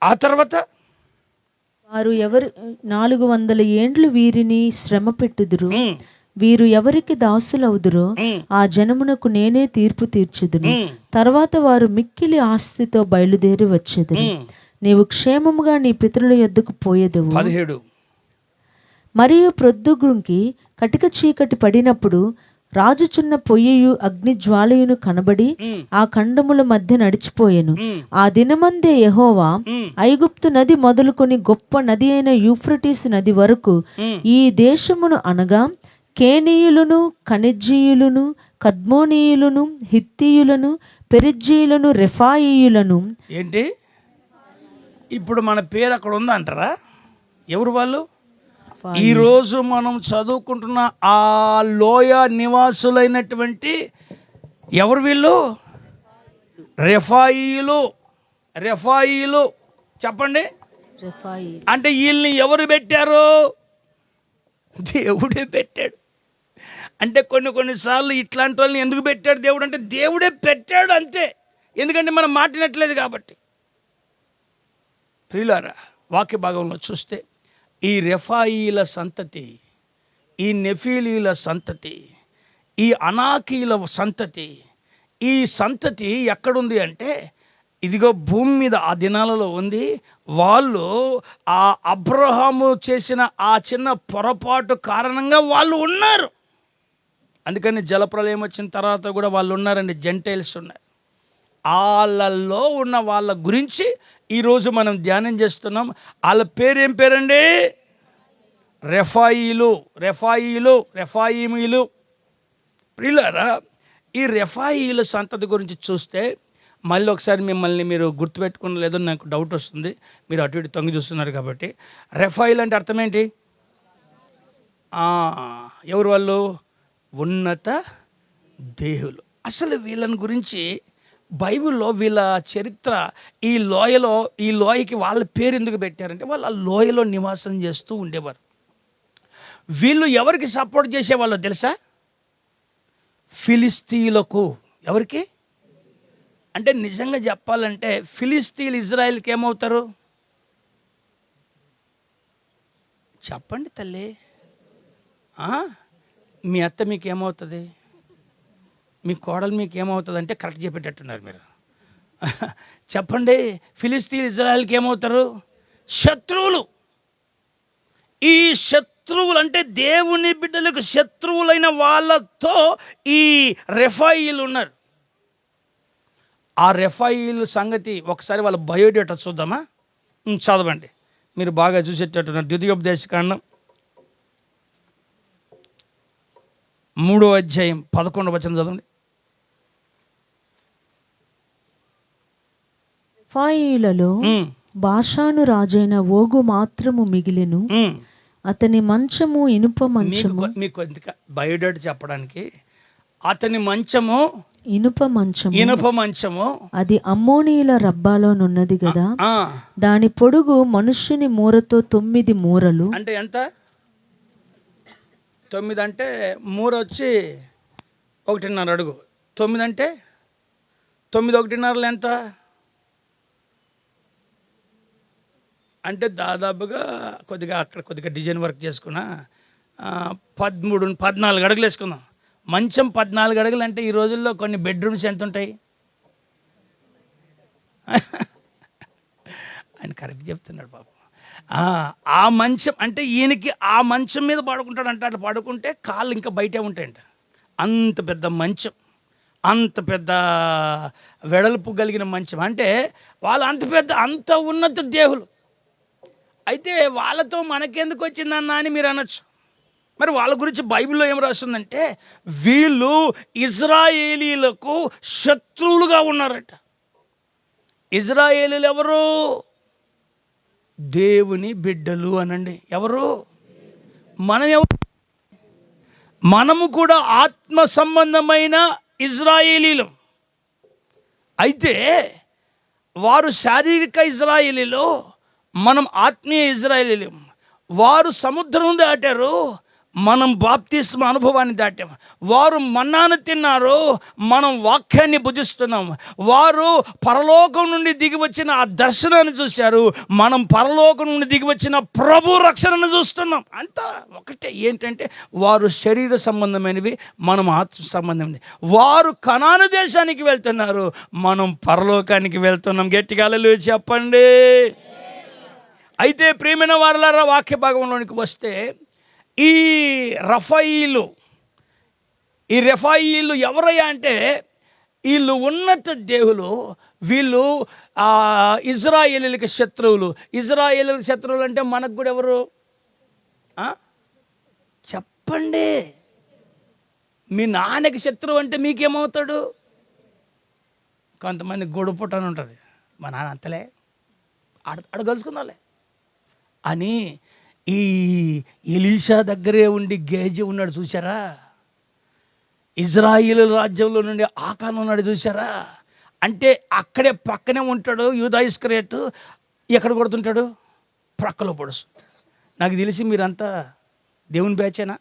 ఆ తర్వాత
వారు 400 ఏండ్లు వీరిని శ్రమ పెట్టుదురు. వీరు ఎవరికి దాసులవుదురో ఆ జనమునకు నేనే తీర్పు తీర్చుదును. తర్వాత వారు మిక్కిలి ఆస్తితో బయలుదేరి వచ్చేదురు. నీవు క్షేమముగా నీ పితరుల యొద్దకు పోయేదవు.
17
మరియు ప్రొద్దుగుంకి కటిక చీకటి పడినప్పుడు రాజుచున్న పొయ్యియు అగ్ని జ్వాలయును కనబడి ఆ ఖండముల మధ్య నడిచిపోయెను. ఆ దినమందే యెహోవా ఐగుప్తు నది మొదలుకొని గొప్ప నది అయిన యూఫ్రటీసు నది వరకు ఈ దేశమును అనగా కేనీయులను, కనిజ్జీయులను, కద్మోనీయులను, హిత్తీయులను, పెరిజ్జీయులను, రెఫాయీయులను.
ఏంటి ఇప్పుడు మన పేరు అక్కడ ఉందంటారా? ఎవరు వాళ్ళు? ఈరోజు మనం చదువుకుంటున్న ఆ లోయ నివాసులైనటువంటి ఎవరు వీళ్ళు? రెఫాయీలు. చెప్పండి. అంటే వీళ్ళని ఎవరు పెట్టారు? దేవుడే పెట్టాడు. అంటే కొన్నిసార్లు ఇట్లాంటి వాళ్ళని ఎందుకు పెట్టాడు దేవుడు అంటే దేవుడే పెట్టాడు అంతే. ఎందుకంటే మనం మాట్లాడట్లేదు కాబట్టి. ప్రియులారా, వాక్య భాగంలో చూస్తే ఈ రెఫాయీల సంతతి, ఈ నెఫీలీల సంతతి, ఈ అనాకీల సంతతి, ఈ సంతతి ఎక్కడుంది అంటే ఇదిగో భూమి మీద ఆ దినాలలో ఉంది. వాళ్ళు ఆ అబ్రహాము చేసిన ఆ చిన్న పొరపాటు కారణంగా వాళ్ళు ఉన్నారు. అందుకని జలప్రలయం వచ్చిన తర్వాత కూడా వాళ్ళు ఉన్నారండి, జెంటైల్స్ ఉన్నారు. వాళ్ళల్లో ఉన్న వాళ్ళ గురించి ఈరోజు మనం ధ్యానం చేస్తున్నాం. వాళ్ళ పేరేం పేరండి? రెఫాయీమీలు. ప్రియులారా, ఈ రెఫాయీల సంతతి గురించి చూస్తే మళ్ళీ ఒకసారి మిమ్మల్ని మీరు గుర్తుపెట్టుకున్న లేదో నాకు డౌట్ వస్తుంది. మీరు అటు ఇటు తొంగి చూస్తున్నారు కాబట్టి. రెఫాయిల్ అంటే అర్థం ఏంటి? ఎవరు వాళ్ళు? ఉన్నత దేహులు. అసలు వీళ్ళని గురించి బైబిల్లో వీళ్ళ చరిత్ర, ఈ లోయకి వాళ్ళ పేరు ఎందుకు పెట్టారంటే వాళ్ళు ఆ లోయలో నివాసం చేస్తూ ఉండేవారు. వీళ్ళు ఎవరికి సపోర్ట్ చేసేవాళ్ళో తెలుసా? ఫిలిస్తీన్లకు. ఎవరికి అంటే నిజంగా చెప్పాలంటే ఫిలిస్తీన్ ఇజ్రాయెల్కి ఏమవుతారు? చెప్పండి తల్లి. మీ అత్త మీకు ఏమవుతుంది? మీ కోడలు మీకు ఏమవుతుంది అంటే కరెక్ట్ చెప్పేటట్టున్నారు మీరు. చెప్పండి. ఫిలిస్తీన్ ఇజ్రాయెల్కి ఏమవుతారు? శత్రువులు. ఈ శత్రువులు అంటే దేవుని బిడ్డలకు శత్రువులైన వాళ్ళతో ఈ రెఫాయీలు ఉన్నారు. ఆ రెఫాయీలు సంగతి ఒకసారి వాళ్ళ బయోడేటా చూద్దామా? చదవండి, మీరు బాగా చూసేటట్టున్నారు. ద్వితీయోపదేశకాండం 3వ అధ్యాయం 11వ వచనం చదవండి.
రెఫాయీలలో బాషాను రాజైన ఓగు మాత్రము మిగిలెను. అతని మంచము ఇనుప మంచము.
మీకు బయోడేటా చెప్పడానికి, అతని మంచము ఇనుప మంచము. అది
అమ్మోనీయుల రబ్బాలోనున్నది కదా. దాని పొడుగు మనుష్యుని మూరతో 9 మూరలు.
అంటే ఎంత? 9 అంటే మూర వచ్చి 1.5 అడుగు. 9 అంటే 9 1.5 ఎంత అంటే దాదాపుగా కొద్దిగా డిజైన్ వర్క్ చేసుకున్న 14 అడుగులు వేసుకుందాం. మంచం 14 అడుగులు అంటే ఈ రోజుల్లో కొన్ని బెడ్రూమ్స్ ఎంత ఉంటాయి? ఆయన కరెక్ట్ చెప్తున్నాడు పాపం. ఆ మంచం అంటే ఈయనకి ఆ మంచం మీద పడుకుంటాడంట. అట్లా పడుకుంటే కాళ్ళు ఇంకా బయటే ఉంటాయంట. అంత పెద్ద మంచం, అంత పెద్ద వెడల్పు కలిగిన మంచం. అంటే వాళ్ళు అంత ఉన్నత దేహులు. అయితే వాళ్ళతో మనకెందుకు వచ్చిందన్నా అని మీరు అనొచ్చు. మరి వాళ్ళ గురించి బైబిల్లో ఏం రాస్తుందంటే వీళ్ళు ఇజ్రాయేలీలకు శత్రువులుగా ఉన్నారట. ఇజ్రాయేలీలు ఎవరు? దేవుని బిడ్డలు అనండి. ఎవరు? మనము కూడా ఆత్మ సంబంధమైన ఇజ్రాయేలీలు. అయితే వారు శారీరక ఇజ్రాయేలీలు, మనం ఆత్మీయ ఇజ్రాయేలీలు. వారు సముద్రం దాటారు, మనం బాప్తిస్మ అనుభవాన్ని దాటాం. వారు మన్నాను తిన్నారు, మనం వాక్యాన్ని భుజిస్తున్నాం. వారు పరలోకం నుండి దిగి వచ్చిన ఆ దర్శనాన్ని చూశారు, మనం పరలోకం నుండి దిగి వచ్చిన ప్రభు రక్షణను చూస్తున్నాం. అంతా ఒకటే. ఏంటంటే వారు శరీర సంబంధమైనవి, మనం ఆత్మ సంబంధమైనవి. వారు కనాను దేశానికి వెళ్తున్నారు, మనం పరలోకానికి వెళ్తున్నాం. గట్టిగా హల్లెలూయా చెప్పండి. అయితే ప్రియమైన వారలారా, వాక్య భాగంలోనికి వస్తే ఈ రెఫాయిలు ఎవరయ్యా అంటే వీళ్ళు ఉన్నత దేవులు. వీళ్ళు ఇజ్రాయేలీలకు శత్రువులు. ఇజ్రాయేలీలకు శత్రువులు అంటే మనకు కూడా ఎవరు చెప్పండి? మీ నాన్నకి శత్రువు అంటే మీకేమవుతాడు? కొంతమంది గొడుపుట అని ఉంటుంది, మా నాన్న అంతలే ఆడ కలుసుకుందాలే అని. ఈ ఎలీషా దగ్గరే ఉండి గేజీ ఉన్నాడు చూసారా? ఇజ్రాయిల్ రాజ్యంలో నుండి ఆకాను ఉన్నాడు చూసారా? అంటే అక్కడే పక్కనే ఉంటాడు యూదా ఇస్కరియోతు. ఎక్కడ కొడుతుంటాడు? ప్రక్కలో పొడుస్తుంటాడు. నాకు తెలిసి మీరంతా దేవుని బ్యాచేనా?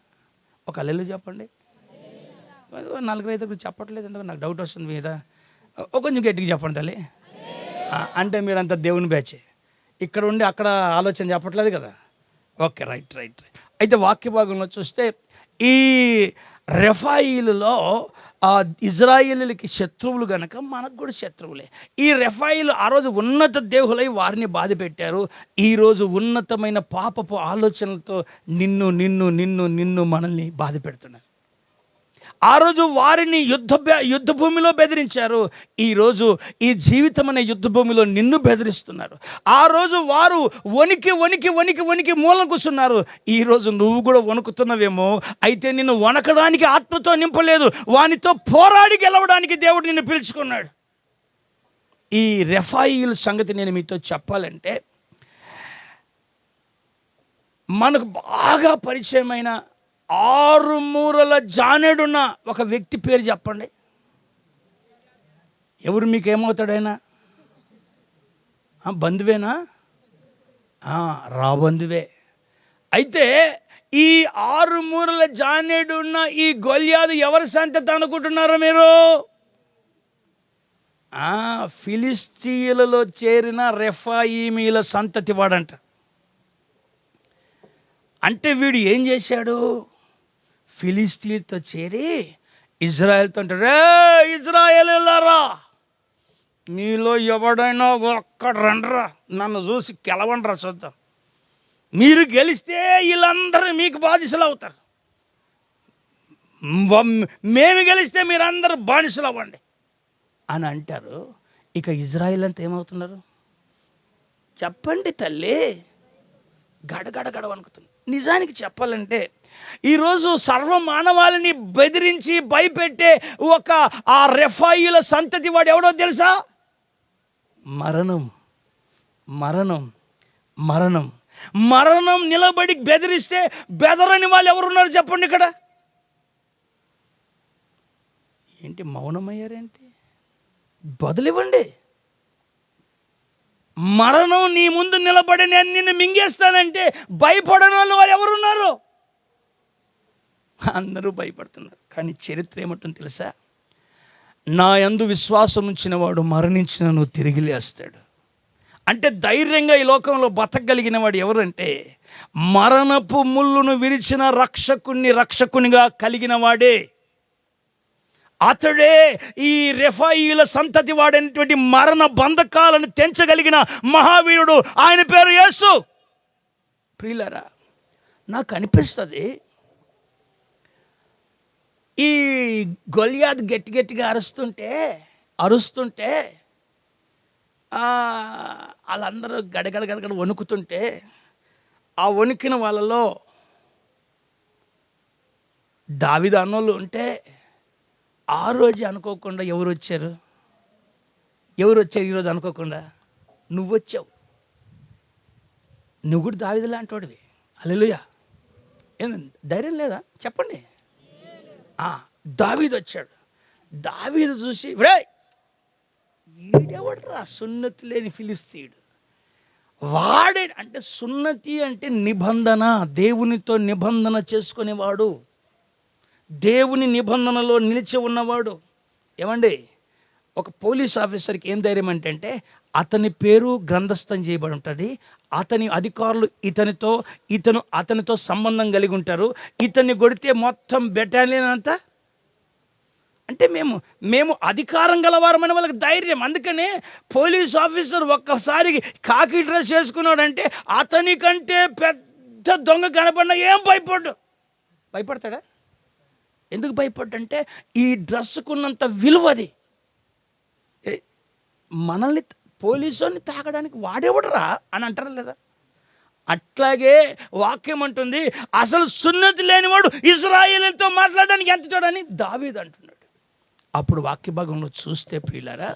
ఒక హల్లెలూయా చెప్పండి. 4-5 చెప్పట్లేదు ఎందుకు నాకు డౌట్ వస్తుంది మీద. కొంచెం గట్టిగా చెప్పండి తల్లి. అంటే మీరంతా దేవుని బ్యాచే. ఇక్కడ ఉండి అక్కడ ఆలోచన చెప్పట్లేదు కదా. Okay, right. అయితే వాక్య భాగంలో చూస్తే ఈ రెఫాయిలులో ఇజ్రాయేలీలకి శత్రువులు గనక మనకు కూడా శత్రువులే. ఈ రెఫాయిలు ఆ రోజు ఉన్నత దేహులై వారిని బాధ పెట్టారు. ఈరోజు ఉన్నతమైన పాపపు ఆలోచనలతో నిన్ను మనల్ని బాధ పెడుతున్నారు. ఆ రోజు వారిని యుద్ధ భూమిలో బెదిరించారు. ఈరోజు ఈ జీవితం అనే యుద్ధ భూమిలో నిన్ను బెదిరిస్తున్నారు. ఆ రోజు వారు వణికి మూలం కూర్చున్నారు. ఈరోజు నువ్వు కూడా వణుకుతున్నావేమో. అయితే నిన్ను వణకడానికి ఆత్మతో నింపలేదు, వానితో పోరాడి గెలవడానికి దేవుడు నిన్ను పిలుచుకున్నాడు. ఈ రెఫాయిల్ సంగతి నేను మీతో చెప్పాలంటే, మనకు బాగా పరిచయమైన 6 మూరల జానెడున్న ఒక వ్యక్తి పేరు చెప్పండి. ఎవరు? మీకేమవుతాడైనా? బంధువేనా? బంధువే. అయితే ఈ 6 మూరల జానెడున్న ఈ గొల్యాదు ఎవరి సంతతి అనుకుంటున్నారో మీరు? ఫిలిస్తీయులలో చేరిన రెఫాయీమీల సంతతి వాడంట. అంటే వీడు ఏం చేశాడు? ఫిలిస్తీన్తో చేరి ఇజ్రాయెల్తో అంటాడు, ఇజ్రాయేలీయులారా, మీలో ఎవడైనా ఒక్కడు రండ్రా, నన్ను చూసి గెలవండ్రా చూద్దాం. మీరు గెలిస్తే వీళ్ళందరూ మీకు బానిసలు అవుతారు, మేము గెలిస్తే మీరందరూ బానిసలు అవ్వండి అని అంటారు. ఇక ఇజ్రాయెల్ అంతా ఏమవుతున్నారు చెప్పండి తల్లి? గడగడ వణుకుతుంది. నిజానికి చెప్పాలంటే ఈరోజు సర్వమానవాళిని బెదిరించి భయపెట్టే ఆ రెఫాయిల సంతతి వాడు ఎవడో తెలుసా? మరణం నిలబడి బెదిరిస్తే బెదరని వాళ్ళు ఎవరున్నారు చెప్పండి ఇక్కడ? ఏంటి మౌనమయ్యారేంటి? బదులివ్వండి. మరణం నీ ముందు నిలబడి నేను నిన్ను మింగేస్తానంటే భయపడని వాళ్ళు ఎవరున్నారు? అందరూ భయపడుతున్నారు. కానీ చరిత్ర ఏమంటుంది తెలుసా? నా యందు విశ్వాసం ఉంచిన వాడు మరణించినను తిరిగి లేస్తాడు. అంటే ధైర్యంగా ఈ లోకంలో బతకగలిగిన వాడు ఎవరంటే మరణపు ముళ్ళును విరిచిన రక్షకునిగా కలిగిన వాడే. అతడే ఈ రెఫాయిల సంతతి వాడైనటువంటి మరణ బంధకాలను తెంచగలిగిన మహావీరుడు. ఆయన పేరు యేసు. ప్రియులారా, నాకు అనిపిస్తుంది ఈ గొల్యాత్ గట్టి గట్టిగా అరుస్తుంటే వాళ్ళందరూ గడగడ వణుకుతుంటే ఆ వణికిన వాళ్ళలో దావీదు అన్నోళ్ళు ఉంటే ఆ రోజు అనుకోకుండా ఎవరు వచ్చారు ఈరోజు అనుకోకుండా? నువ్వు వచ్చావు. నువ్వు కూడా దావీదు లాంటి వాడివి. హల్లెలూయా. ధైర్యం లేదా చెప్పండి? దావీదు వచ్చాడు. దావీదు చూసి ఈడెవడరా సున్నతి లేని ఫిలిస్తీయుడు, వాడే అంటే సున్నతి అంటే నిబంధన, దేవునితో నిబంధన చేసుకునేవాడు, దేవుని నిబంధనలో నిలిచి ఉన్నవాడు. ఏమండి, ఒక పోలీస్ ఆఫీసర్కి ఏం ధైర్యం అంటే అతని పేరు గ్రంథస్థం చేయబడి ఉంటుంది, అతని అధికారులు ఇతను అతనితో సంబంధం కలిగి ఉంటారు, ఇతన్ని కొడితే మొత్తం బెటాలియన్ అంతా అంటే మేము అధికారం గలవారమని వాళ్ళకి ధైర్యం. అందుకనే పోలీస్ ఆఫీసర్ ఒక్కసారి కాకి డ్రెస్ వేసుకున్నాడంటే అతనికంటే పెద్ద దొంగ కనపడినా ఏం భయపడతాడా? ఎందుకు భయపడ్డంటే ఈ డ్రెస్సుకున్నంత విలువది. మనల్ని పోలీసుని తాగడానికి వాడేవడరా అని అంటారా లేదా? అట్లాగే వాక్యం అంటుంది, అసలు సున్నతి లేనివాడు ఇశ్రాయేలుతో మాట్లాడడానికి ఎంతటాడని దావీదు అంటున్నాడు. అప్పుడు వాక్య భాగంలో చూస్తే ప్రియులారా,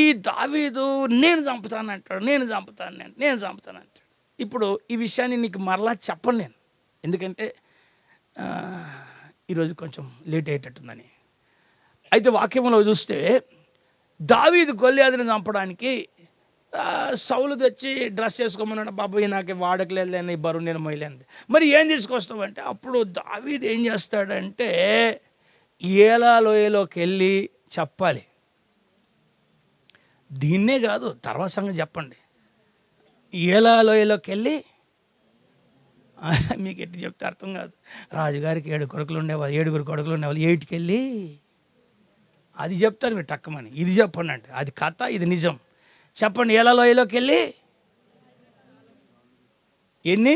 ఈ దావీదు నేను చంపుతానంటాడు. ఇప్పుడు ఈ విషయాన్ని నీకు మరలా చెప్పను నేను, ఎందుకంటే ఈరోజు కొంచెం లేట్ అయ్యేటట్టుందని. అయితే వాక్యంలో చూస్తే దావీదు గొల్యాదుని చంపడానికి సౌలు తెచ్చి డ్రెస్ చేసుకోమన్నాడు. బాబాయ్ నాకు వాడకలేదు, ఈ బరువు నేను మొయ్యలేదు. మరి ఏం తీసుకొస్తావంటే అప్పుడు దావీదు ఏం చేస్తాడంటే ఏలా లోయలోకి వెళ్ళి చెప్పాలి. దీన్నే కాదు, తర్వాత సంగతి చెప్పండి. ఏలా లోయలోకి వెళ్ళి మీకు ఎట్టి చెప్తే అర్థం కాదు. రాజుగారికి 7 కొడుకులు ఉండేవాళ్ళు, 7 కొడుకులు ఉండేవాళ్ళు, 8కి వెళ్ళి అది చెప్తారు మీరు టక్కమని. ఇది చెప్పండి అంటే అది కథ, ఇది నిజం. చెప్పండి, ఏలా లోయలోకి వెళ్ళి ఎన్ని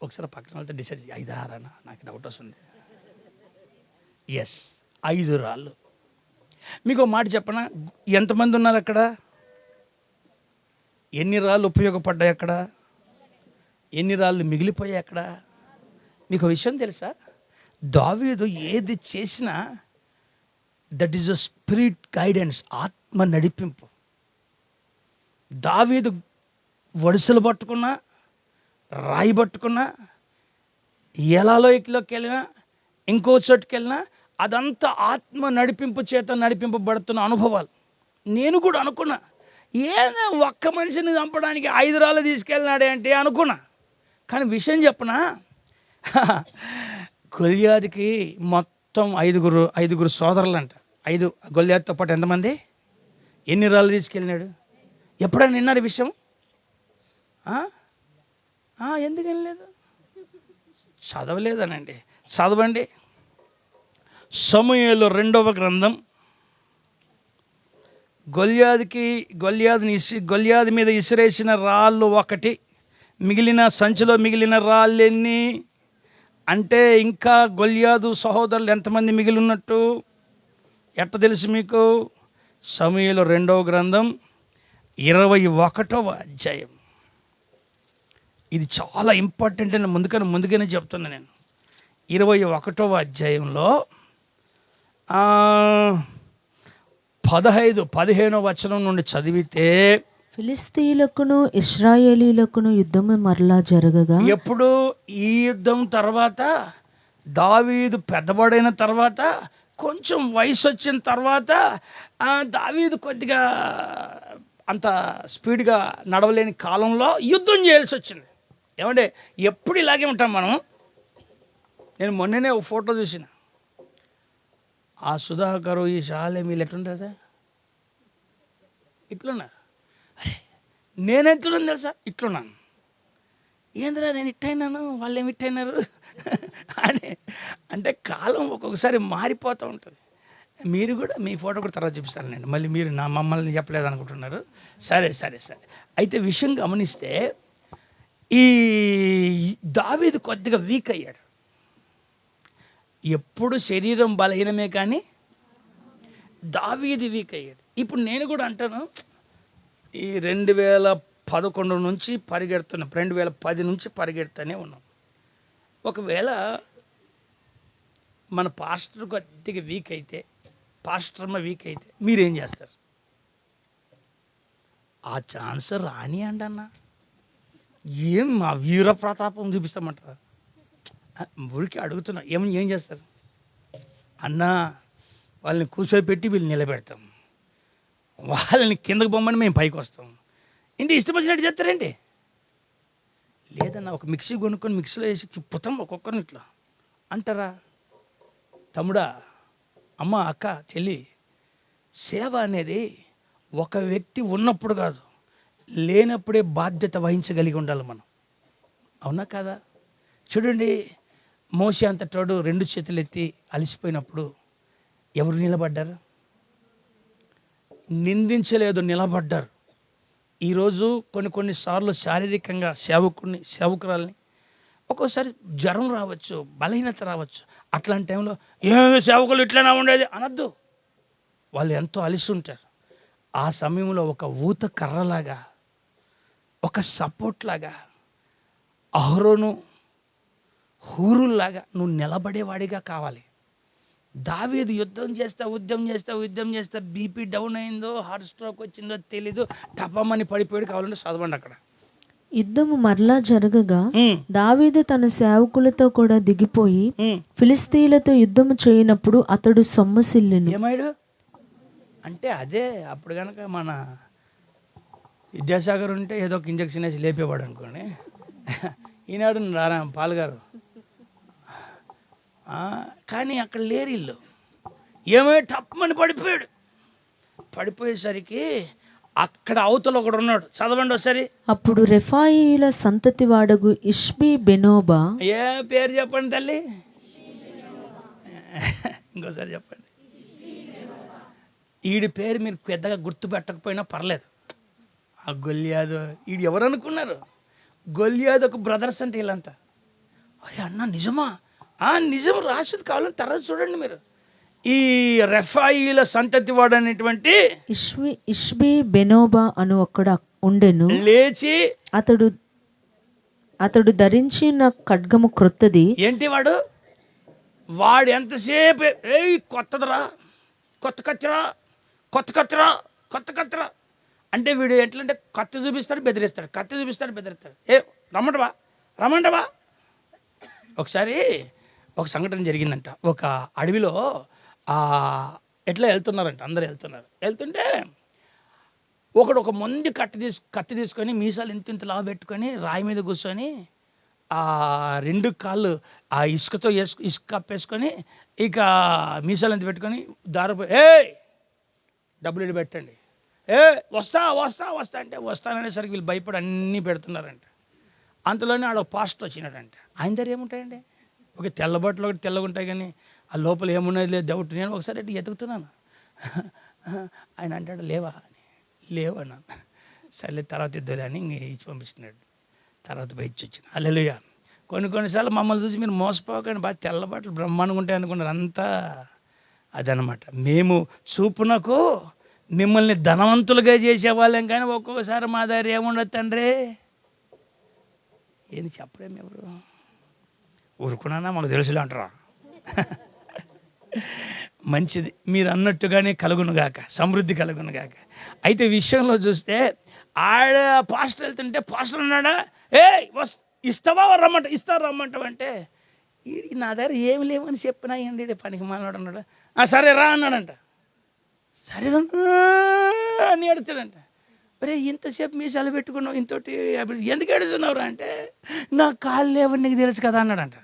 ఒకసారి పక్కన వాళ్ళతో డిసైడ్ 5 6 నాకు డౌట్ వస్తుంది. 5 రాళ్ళు. మీకు మాట చెప్పనా, ఎంతమంది ఉన్నారు అక్కడ? ఎన్ని రాళ్ళు ఉపయోగపడ్డాయి అక్కడ? ఎన్ని రాళ్ళు మిగిలిపోయాయి అక్కడ? మీకు విషయం తెలుసా? దావీదు ఏది చేసినా that is a spirit guidance, ఆత్మ నడిపింపు. దావీదు వడుసలు పట్టుకున్నా, రాయి పట్టుకున్నా, ఎలాలోకి వెళ్ళినా, ఇంకో చోటుకి వెళ్ళినా అదంతా ఆత్మ నడిపింపు చేత నడిపింపబడుతున్న అనుభవాలు. నేను కూడా అనుకున్నా, ఏదో ఒక్క మనిషిని చంపడానికి 5 రాళ్ళు తీసుకెళ్ళినాడే అంటే అనుకున్నా. కానీ విషయం చెప్పనా, గొల్యాదుకి మొత్తం 5 సోదరులు అంట. 5 గొల్యాదుతో పాటు ఎంతమంది? ఎన్ని రాళ్ళు తీసుకెళ్ళినాడు? ఎప్పుడైనా విన్నారు విషయం? ఎందుకు వినలేదు? చదవలేదనండి. చదవండి. సమూయేలు 2వ గ్రంథం. గొల్యాదు మీద ఇసిరేసిన రాళ్ళు 1, మిగిలిన సంచిలో మిగిలిన రాళ్ళెన్ని అంటే ఇంకా గొల్యాదు సహోదరులు ఎంతమంది మిగిలి ఉన్నట్టు ఎట్ట తెలుసు మీకు? సమూయేలు 2వ గ్రంథం 21వ అధ్యాయం. ఇది చాలా ఇంపార్టెంట్ అని ముందుగానే చెప్తున్నా నేను. 21వ అధ్యాయంలో 15వ వచనం నుండి చదివితే,
ఫిలిస్తీయులకును ఇశ్రాయేలీయులకును యుద్ధము మరలా జరగగా,
ఎప్పుడు ఈ యుద్ధం తర్వాత దావీదు పెద్దవాడైన తర్వాత, కొంచెం వయసు వచ్చిన తర్వాత దావీదు కొద్దిగా అంత స్పీడ్గా నడవలేని కాలంలో యుద్ధం చేయాల్సి వచ్చింది. ఏమంటే ఎప్పుడు ఇలాగే ఉంటాం మనం. నేను మొన్ననే ఒక ఫోటో చూసిన, ఆ సుధాకరు, ఈ షాలే వీళ్ళు ఎట్లుంటారు సార్, ఇట్లున్నా. అరే నేను ఎట్లున్నాను తెలుసా? ఇట్లున్నాను. ఏందిరా నేను ఇట్టయినాను వాళ్ళు ఏమి ఇట్టయినారు అని. అంటే కాలం ఒక్కొక్కసారి మారిపోతూ ఉంటుంది. మీరు కూడా మీ ఫోటో కూడా తర్వాత చూపిస్తాను నేను, మళ్ళీ మీరు మమ్మల్ని చెప్పలేదు అనుకుంటున్నారు. సరే సరే సరే. అయితే విషయం గమనిస్తే ఈ దావీదు కొద్దిగా వీక్ అయ్యాడు. ఎప్పుడు శరీరం బలహీనమే కానీ దావీదు వీక్ అయ్యాడు. ఇప్పుడు నేను కూడా అంటాను, ఈ 2011 నుంచి పరిగెడుతున్నాం, 2010 నుంచి పరిగెడుతూనే ఉన్నాం. ఒకవేళ మన పాస్టర్ కొద్దిగా వీక్ అయితే, పాస్టర్మ వీక్ అయితే మీరేం చేస్తారు? ఆ ఛాన్స్ రానియండి అన్న, ఏం మా వీర ప్రతాపం చూపిస్తామంటారా? ఊరికి అడుగుతున్నా, ఏం చేస్తారు అన్నా? వాళ్ళని కూర్చోబెట్టి వీళ్ళు నిలబెడతాం, వాళ్ళని కిందకు బొమ్మని మేము పైకి వస్తాం. ఇంటి ఇష్టం వచ్చినట్టు చేస్తారేంటి? లేదన్నా, ఒక మిక్సీ కొనుక్కొని మిక్సీలో వేసి తిప్పుతాం ఒక్కొక్కరిని ఇట్లా అంటారా? తమ్ముడా, అమ్మ, అక్క, చెల్లి, సేవ అనేది ఒక వ్యక్తి ఉన్నప్పుడు కాదు, లేనప్పుడే బాధ్యత వహించగలిగి ఉండాలి మనం. అవునా కాదా? చూడండి, మోషే అంతటోడు 2 చేతులు ఎత్తి అలసిపోయినప్పుడు ఎవరు నిలబడ్డారు? నిందించలేదు, నిలబడ్డారు. ఈరోజు కొన్నిసార్లు శారీరకంగా సేవకురాల్ని ఒక్కోసారి జ్వరం రావచ్చు, బలహీనత రావచ్చు. అట్లాంటి టైంలో ఏదో సేవకులు ఇట్లనే ఉండేది అనద్దు. వాళ్ళు ఎంతో అలిసి ఉంటారు. ఆ సమయంలో ఒక ఊత కర్రలాగా, ఒక సపోర్ట్ లాగా, అహరోను హూరుల్లాగా నువ్వు నిలబడేవాడిగా కావాలి. దావీదు యుద్ధం చేస్తా బీపీ డౌన్ అయిందో, హార్ట్ స్ట్రోక్ వచ్చిందో తెలీదు, టపమని పడిపోయాడు. కావాలంటే చదవండి అక్కడ.
యుద్ధము మరలా జరగగా దావీదు తన సేవకులతో కూడా దిగిపోయి ఫిలిస్తీయులతో యుద్ధము చేయనప్పుడు అతడు సొమ్మసిల్లెను.
ఏమాడు అంటే అదే, అప్పుడు కనుక మన విద్యాసాగర్ ఉంటే ఏదో ఒక ఇంజక్షన్ వేసి లేపేవాడు అనుకోండి. ఈనాడు రారా పాల్గారు, కానీ అక్కడ లేరు ఇల్లు. ఏమో టప్పమని పడిపోయాడు. పడిపోయేసరికి అక్కడ అవతల ఒకడు ఉన్నాడు. చదవండి ఒకసారి.
అప్పుడు రెఫాయిల సంతతి వాడగు ఇష్బీ బెనోబా.
ఏ పేరు చెప్పండి తల్లి, ఇంకోసారి చెప్పండి. ఈడి పేరు మీరు పెద్దగా గుర్తు పెట్టకపోయినా పర్లేదు. ఆ గొల్యాదు, ఈడు ఎవరు అనుకున్నారు? గొల్యాదు ఒక బ్రదర్స్ అంటే వీళ్ళంతా. అరే అన్న నిజమా? నిజం, రాసింది కావాలని తర్వాత చూడండి మీరు. ఈ రెఫాయిల సంతతి వాడు అనేటువంటి
ఇష్బీ బెనోబా అను ఒక్కడు ఉండెను.
లేచి
అతడు ధరించిన ఖడ్గము క్రొత్తది.
ఏంటి వాడు ఎంతసేపు కొత్తదిరా, కొత్త కత్తిరా అంటే వీడు ఎట్లంటే కత్తి చూపిస్తాడు, బెదిరిస్తాడు. రమ్మంటవా. ఒకసారి ఒక సంఘటన జరిగిందంట. ఒక అడవిలో ఎట్లా వెళ్తున్నారంట, అందరూ వెళ్తుంటే ఒకడు ఒక మొండి కత్తి తీసుకొని మీసాలు ఇంత లావు పెట్టుకొని రాయి మీద కూర్చొని 2 కాళ్ళు ఆ ఇసుక కప్పేసుకొని ఇక మీసాలు ఎంత పెట్టుకొని దారిపోయి డబ్బులు ఇటు పెట్టండి, వస్తా అంటే వస్తాననేసరికి వీళ్ళు భయపడి అన్నీ పెడుతున్నారంట. అంతలోనే ఆడ పాస్టర్ వచ్చినాడంట. ఆయన దగ్గర ఏముంటాయండి? ఒక తెల్ల బట్టలు ఒకటి తెల్లగా ఉంటాయి, కానీ ఆ లోపల ఏమున్నది లేదు డౌట్. నేను ఒకసారి అటు ఎతుకుతున్నాను. ఆయన అంటాడు లేవన్నాను. సర్లే తర్వాత ఇద్దరు అని ఇంక ఇచ్చి పంపిస్తున్నాడు. తర్వాత పోయి ఇచ్చి వచ్చిన. హల్లెలూయా. కొన్నిసార్లు మమ్మల్ని చూసి మీరు మోసపోకండి, బాగా తెల్ల బట్టలు బ్రహ్మాండంగా ఉంటాయి అనుకున్నారు. అంతా అదనమాట. మేము చూపునకు మిమ్మల్ని ధనవంతులుగా చేసేవాళ్ళం, కానీ ఒక్కొక్కసారి మా దగ్గర ఏముండదు తండ్రి. ఏంది చెప్పలేము, ఎవరు ఊరుకున్నా మాకు తెలుసులే అంటారా? మంచిది, మీరు అన్నట్టుగానే కలుగునుగాక, సమృద్ధి కలుగునుగాక. అయితే విషయంలో చూస్తే ఆడ పాస్టర్ వెళ్తుంటే పాస్టర్ అన్నాడా, ఇస్తావా రమ్మంటావు అంటే నా దగ్గర ఏమి లేవని చెప్పినా ఏంటి పనికి మాట్లాడు అన్నాడు. సరే రా అన్నాడంట. సరే అని అడుగుతాడంట. అరే ఇంతసేపు మీసాలు పెట్టుకున్నావు, ఇంతోటి ఎందుకు అడుగుతున్నావురా అంటే నా కాళ్ళు లేవని నీకు తెలుసు కదా అన్నాడంట.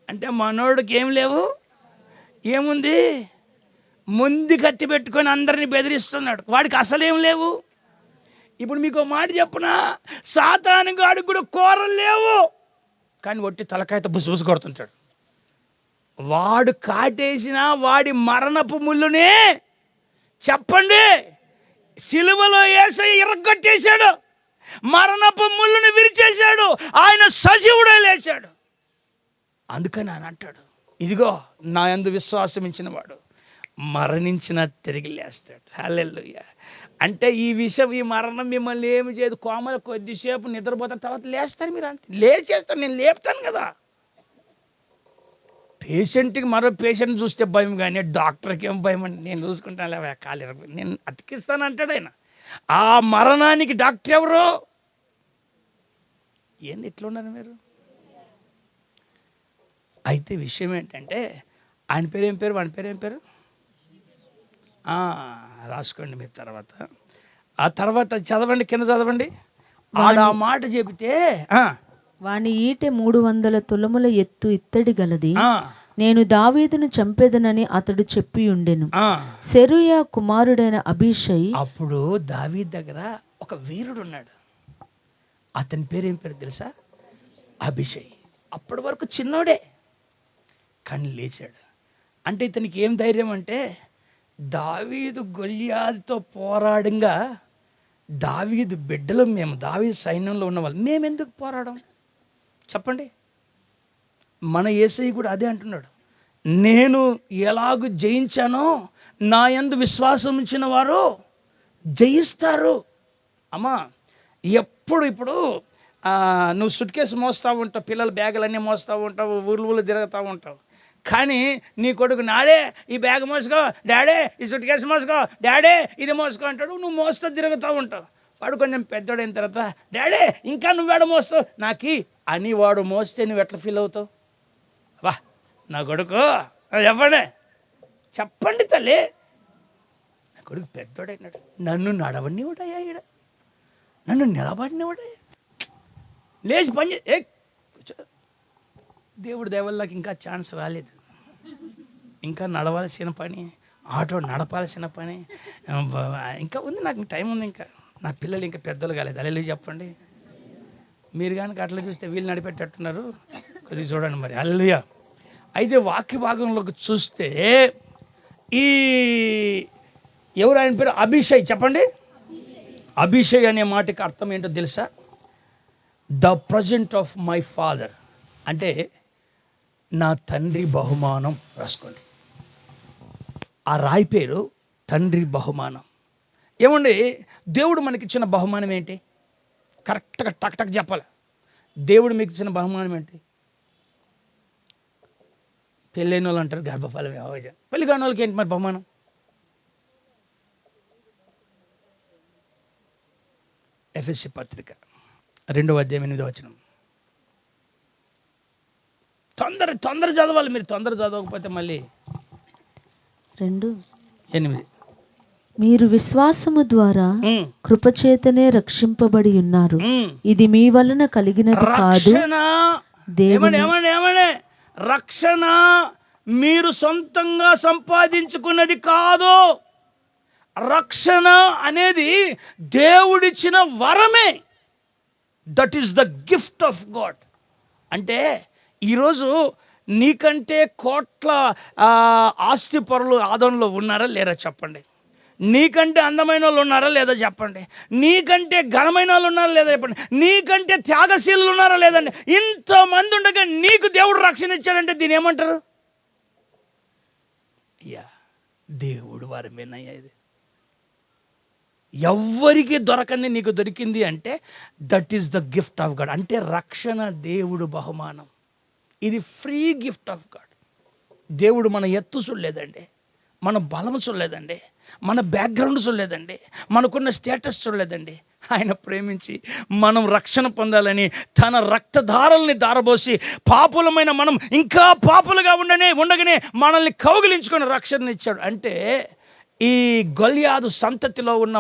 అంటే మనోడికి ఏం లేవు, ఏముంది? ముందు కత్తి పెట్టుకొని అందరిని బెదిరిస్తున్నాడు. వాడికి అసలేం లేవు. ఇప్పుడు మీకు ఒక మాట చెప్పునా, సాతాను గాడికి కూడా కూరలు లేవు, కానీ ఒట్టి తలకాయతో బుసబుసు కొడుతుంటాడు. వాడు కాటేసిన వాడి మరణపు ముళ్ళునే చెప్పండి సిలువలో యేసయ్య ఇరగ్గొట్టేశాడు, మరణపు ముళ్ళుని విరిచేశాడు, ఆయన సజీవుడే లేచాడు. అందుకని ఆయన అంటాడు, ఇదిగో నా యందు విశ్వాసం ఇచ్చిన వాడు మరణించిన తిరిగి లేస్తాడు. హల్లెలూయా. అంటే ఈ విషయం, ఈ మరణం మిమ్మల్ని ఏమి చేయదు. కోమలు కొద్దిసేపు నిద్రపోతారు, తర్వాత లేస్తారు. మీరు అంతే లేచేస్తారు, నేను లేపుతాను కదా. పేషెంట్కి మరో పేషెంట్ చూస్తే భయం, కానీ డాక్టర్కి ఏం భయం అండి, నేను చూసుకుంటాను లేవా కాలు నేను అతికిస్తాను అంటాడు ఆయన. ఆ మరణానికి డాక్టర్ ఎవరు? ఏంది ఇట్లా ఉన్నారు మీరు? అయితే విషయం ఏంటంటే ఆయన పేరు ఏం పేరు, వాడి పేరు ఏం పేరు రాసుకోండి మీరు. ఆ తర్వాత చదవండి, కింద చదవండి. ఆడ ఆ మాట చెబితే
వాని ఈటె 300 తులముల ఎత్తు ఇత్తడి గలది, నేను దావీదును చంపేదనని అతడు చెప్పి ఉండెను. సెరూయా కుమారుడైన అబీషై.
అప్పుడు దావీదు దగ్గర ఒక వీరుడు ఉన్నాడు, అతని పేరు ఏం పేరు తెలుసా? అబీషై. అప్పటి వరకు చిన్నోడే, కానీ లేచాడు. అంటే ఇతనికి ఏం ధైర్యం అంటే, దావీదు గొల్యాదుతో పోరాడంగా, దావీదు బిడ్డలు మేము, దావీదు సైన్యంలో ఉన్న వాళ్ళు మేమెందుకు పోరాడం చెప్పండి. మన యేసయ్య కూడా అదే అంటున్నాడు, నేను ఎలాగూ జయించానో నా యందు విశ్వాసం ఉంచిన వారు జయిస్తారు. అమ్మా ఇప్పుడు నువ్వు సుట్ కేసు మోస్తూ ఉంటావు, పిల్లల బ్యాగులన్నీ మోస్తూ ఉంటావు, ఊళ్ళు తిరుగుతూ ఉంటావు, కానీ నీ కొడుకు నాడే ఈ బ్యాగ్ మోసుకో డాడే, ఈ సుట్ కేసు మోసుకో డాడే, ఇది మోసుకో అంటాడు. నువ్వు మోస్తూ తిరుగుతూ ఉంటావు. వాడు కొంచెం పెద్దోడైన తర్వాత డాడే ఇంకా నువ్వేడ మోస్తావు నాకి అని వాడు మోస్తే నువ్వు ఎట్లా ఫీల్ అవుతావు? వా నా కొడుకు చెప్పండి తల్లి, నా కొడుకు పెద్దోడైనాడు, నన్ను నడవనివాడయ్యా, ఈడ నన్ను నిలబడినవాడయ్యా, లేచి పని దేవుడు దయవల్ల నాకు ఇంకా ఛాన్స్ రాలేదు. ఇంకా నడవాల్సిన పని, ఆటో నడపాల్సిన పని ఇంకా ఉంది, నాకు టైం ఉంది. ఇంకా నా పిల్లలు ఇంకా పెద్దలు కాలేదు. అల్లెలు చెప్పండి. మీరు కనుక అట్లా చూస్తే వీళ్ళు నడిపెట్టేట్టున్నారు, కొద్దిగా చూడండి మరి. హల్లెలూయా. అయితే వాక్య భాగంలోకి చూస్తే ఈ ఎవరు ఆయన పేరు? అబీషై. చెప్పండి. అబీషై అనే మాటకి అర్థం ఏంటో తెలుసా? The present of my father, అంటే నా తండ్రి బహుమానం. రాసుకోండి, ఆ రాయి పేరు తండ్రి బహుమానం. ఏమండి, దేవుడు మనకిచ్చిన బహుమానం ఏంటి? కరెక్ట్గా టక్ టక్ చెప్పాలి. దేవుడు మీకు ఇచ్చిన బహుమానం ఏంటి? పెళ్ళైన వాళ్ళు అంటారు గర్భఫలం. పెళ్లి కాని వాళ్ళకి ఏంటి మరి బహుమానం? ఎఫెసీ పత్రిక 2వ అధ్యాయం 8వ వచనం. తొందర చదవాలి మీరు, తొందర చదవకపోతే మళ్ళీ 2:8.
మీరు విశ్వాసము ద్వారా కృపచేతనే రక్షింపబడి ఉన్నారు, ఇది మీ వలన కలిగినది కాదు.
ఏమని రక్షణ మీరు సొంతంగా సంపాదించుకున్నది కాదు. రక్షణ అనేది దేవుడిచ్చిన వరమే. That is the gift of God. అంటే ఈరోజు నీకంటే కోట్ల ఆస్తి పరులు ఆదంలో ఉన్నారా లేరా చెప్పండి. నీకంటే అందమైన వాళ్ళు ఉన్నారా లేదా చెప్పండి. నీకంటే ఘనమైన వాళ్ళు ఉన్నారా లేదా చెప్పండి. నీకంటే త్యాగశీలు ఉన్నారా లేదండి. ఇంతమంది ఉండగా నీకు దేవుడు రక్షణ ఇచ్చాడంటే దీని ఏమంటారు? దేవుడు వరమేనయ్యా. ఇది ఎవ్వరికి దొరకంది నీకు దొరికింది అంటే that is the gift of God. అంటే రక్షణ దేవుడు బహుమానం. ఇది ఫ్రీ గిఫ్ట్ ఆఫ్ గాడ్. దేవుడు మన ఎత్తు చూడలేదండి, మన బలము చూడలేదండి, మన బ్యాక్గ్రౌండ్ చూడలేదండి, మనకున్న స్టేటస్ చూడలేదండి. ఆయన ప్రేమించి మనం రక్షణ పొందాలని తన రక్తధారల్ని దారబోసి పాపులమైన మనం ఇంకా పాపులుగా ఉండగానే మనల్ని కౌగిలించుకొని రక్షణ ఇచ్చాడు. అంటే ఈ గొల్యాదు సంతతిలో ఉన్న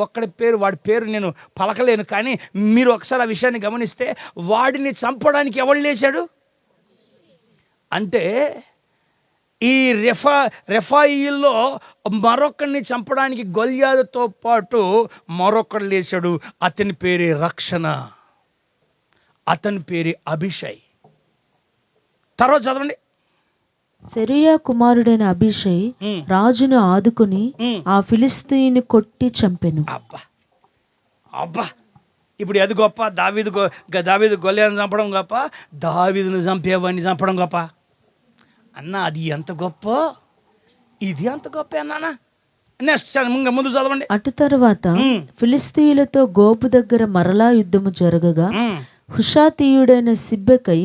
ఒక్కడి పేరు, వాడి పేరు నేను పలకలేను, కానీ మీరు ఒకసారి ఆ విషయాన్ని గమనిస్తే వాడిని చంపడానికి ఎవడు లేచాడు అంటే ఈ రెఫాయిల్లో మరొకరిని చంపడానికి గొల్యాదుతో పాటు మరొకడు లేచాడు. అతని పేరే రక్షణ, అతని పేరే అభిషై. తర్వాత చదవండి.
సెరూయా కుమారుడైన అభిషై రాజును ఆదుకుని ఆ ఫిలిష్తీయుని కొట్టి చంపెను.
అబ్బా అబ్బా, ఇప్పుడు అది గొప్ప? దావీదు గొల్యాదును చంపడం గొప్ప, దావీదును చంపేవాడిని చంపడం గొప్ప అన్న? అది ఎంత గొప్ప, ఇది అంత గొప్ప అన్నానా? నెక్స్ట్ ముందు చదవండి.
అటు తరువాత ఫిలిష్తీయులతో గోబు దగ్గర మరలా యుద్ధము జరగగా హుషాతీయుడైన సిబ్బెకై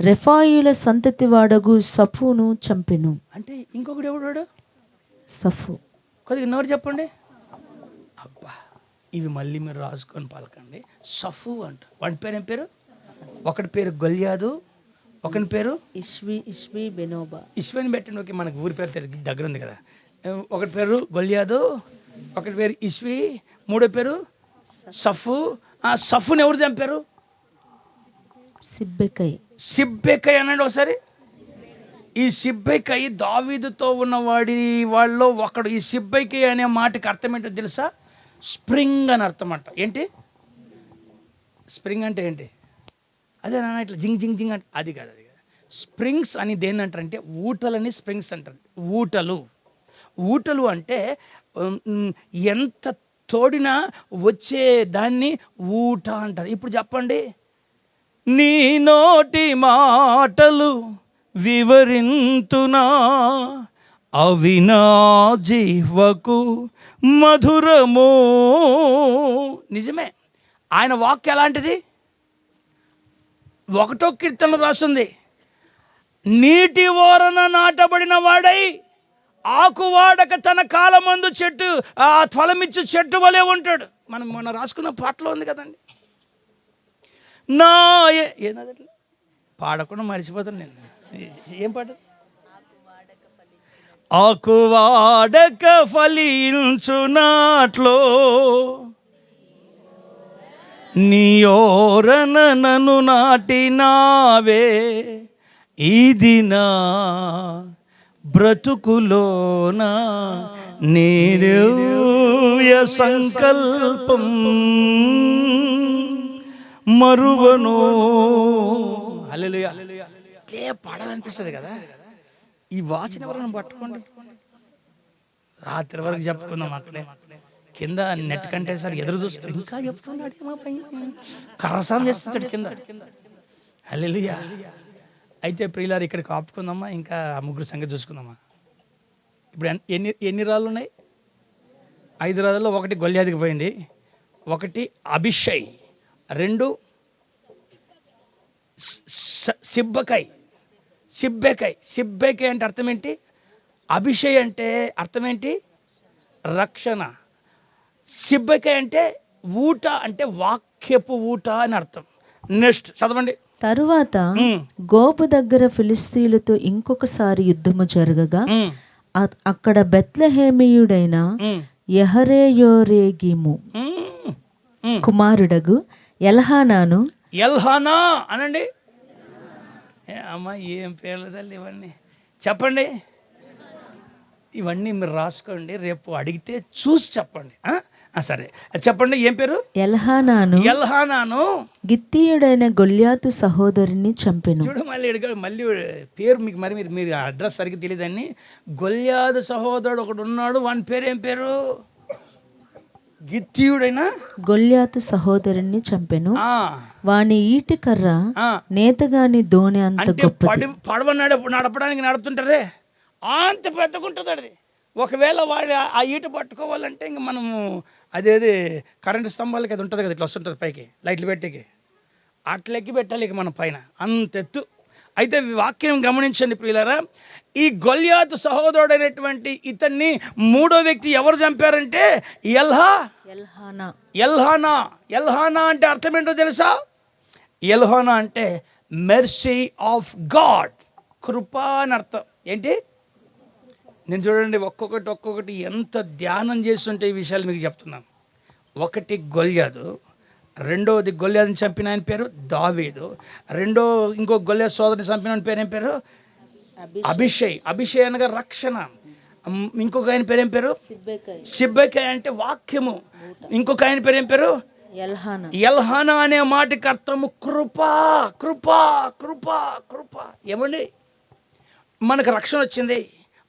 రెఫాయిల సంతతి వాడగు సఫును చంపెను.
అంటే ఇంకొకడు ఎవడు?
సఫు.
కొద్దిగా నోరు చెప్పండి. అబ్బా, ఇవి మళ్ళీ మీరు రాసుకొని పలకండి. సఫు అంట. వాడి పేరు ఏం పేరు? ఒకటి పేరు గొల్యాదు, ఒకని పేరు
ఇష్వి బెనోబా.
ఇష్వని పెట్టండి. ఓకే, మనకు ఊరి పేరు దగ్గర ఉంది కదా. ఒకటి పేరు గొల్యాదు, ఒకటి పేరు ఇష్వి, మూడో పేరు సఫు. ఆ సఫుని ఎవరు చంపారు? సిబ్బెకై అనండి ఒకసారి. ఈ సిబ్బెకై దావీదుతో ఉన్న వాళ్ళలో ఒకడు. ఈ సిబ్బెకై అనే మాటకి అర్థం ఏంటో తెలుసా? స్ప్రింగ్ అని అర్థం అంట. ఏంటి స్ప్రింగ్ అంటే? ఏంటి అదే నాన్న ఇట్లా జింగ్ జింగ్ జింగ్ అంటే అది కాదు. స్ప్రింగ్స్ అని దేన్ని అంటారంటే ఊటలని స్ప్రింగ్స్ అంటారు. ఊటలు అంటే ఎంత తోడినా వచ్చే దాన్ని ఊట అంటారు. ఇప్పుడు చెప్పండి, నీ నోటి మాటలు వివరింతునా, అవి నా జీవకు మధురమో. నిజమే, ఆయన వాక్యం ఎలాంటిది? 1వ కీర్తన రాస్తుంది, నీటి ఓరన నాటబడిన వాడై ఆకువాడక తన కాలమందు చెట్టు ఆ ఫలమిచ్చు చెట్టు వలె ఉంటాడు. మనం మొన్న రాసుకున్న పాటలో ఉంది కదండి. ఏదట్లా పాడకుండా మర్చిపోతాను నేను. ఏం పాట? ఆకువాడక ఫలించునాట్లో నీయోరన నన్ను నాటినావే, ఇది నా బ్రతుకులోన నీ దివ్య సంకల్పం మరువను. హల్లెలూయా. ఇట్లే పాడాలనిపిస్తుంది కదా. ఈ వాచన ఎవరైనా పట్టుకోండి, రాత్రి వరకు చెప్పుకుందాం. అక్కడే కింద నెట్ కంటే సార్ ఎదురు చూస్తాడు, ఇంకా చెప్తున్నాడు, కరసాం చేస్తాడు కింద. హల్లెలూయా. అయితే ప్రియులారు, ఇక్కడికి ఆపుకుందామా? ఇంకా ఆ ముగ్గురు సంగతి చూసుకుందామా? ఇప్పుడు ఎన్ని రాళ్ళు ఉన్నాయి? 5 రాళ్ళలో ఒకటి గొల్యాదికి పోయింది, ఒకటి అభిషై, 2 సిబ్బెకై అంటే అర్థం ఏంటి? అభిషై అంటే అర్థం ఏంటి? రక్షణ. సిబ్బెకై అంటే ఊట, అంటే వాక్యపు ఊట అని అర్థం. నెక్స్ట్ చదవండి.
తరువాత గోబు దగ్గర ఫిలిష్తీయులతో ఇంకొకసారి యుద్ధము జరగగా అక్కడ బెత్లెహేమీయుడైన యెహరెయోరెగీము కుమారుడగు ఎల్హానా
అనండి. అమ్మా, ఏం పేర్లు తల్లి ఇవన్నీ చెప్పండి. ఇవన్నీ మీరు రాసుకోండి, రేపు అడిగితే చూసి చెప్పండి. సరే చెప్పండి. ఏం పేరు? ఎల్హానాను
గిత్తీయుడైన గొల్యాతు సహోదరుని చంపెను.
చూడు, మళ్ళీ పేరు మీకు మరి మీరు అడ్రస్ సరిగ్గా తెలియదని. గొల్యాదు సహోదరుడు ఒకడు ఉన్నాడు, వాని పేరు ఏం పేరు? గిత్తీయుడైన
గొల్యాతు సహోదరుని చంపెను. వాని ఈటి కర్ర నేతగాని దోణి అంత గొప్పది.
పడవ నడపడానికి నడుపుతుంటారే, అంత పెద్దగుంటుంది అది. ఒకవేళ వాడు ఆ ఈట పట్టుకోవాలంటే ఇంక మనము అదేది కరెంటు స్తంభాలకి అది ఉంటుంది కదా, ఇట్లా వస్తుంటుంది పైకి లైట్లు పెట్టేకి, అట్లా ఎక్కి పెట్టాలి ఇక మన పైన, అంత ఎత్తు. అయితే వాక్యం గమనించండి ప్రియులారా, ఈ గొల్యాతు సహోదరుడైనటువంటి ఇతన్ని 3వ వ్యక్తి ఎవరు చంపారంటే ఎల్హానా అంటే అర్థం ఏంటో తెలుసా? ఎల్హానా అంటే మెర్సీ ఆఫ్ గాడ్, కృప అని అర్థం. ఏంటి? నేను చూడండి, ఒక్కొక్కటి ఎంత ధ్యానం చేస్తుంటే ఈ విషయాలు మీకు చెప్తున్నాను. ఒకటి గొల్యాదు, 2వది గొల్యాదుని చంపిన ఆయన పేరు దావీదు, ఇంకో గొల్యాదు సోదరుని చంపిన ఆయన పేరు ఏం పేరు? అభిషయ్ అనగా రక్షణ. ఇంకొక ఆయన పేరు ఏం పేరు? సిబ్బెకాయ్ అంటే వాక్యము. ఇంకొక ఆయన పేరు ఏం పేరు? ఎల్హానా అనే మాటకి అర్థము కృపా. కృపా కృపా కృపా. ఏమండి, మనకు రక్షణ వచ్చింది,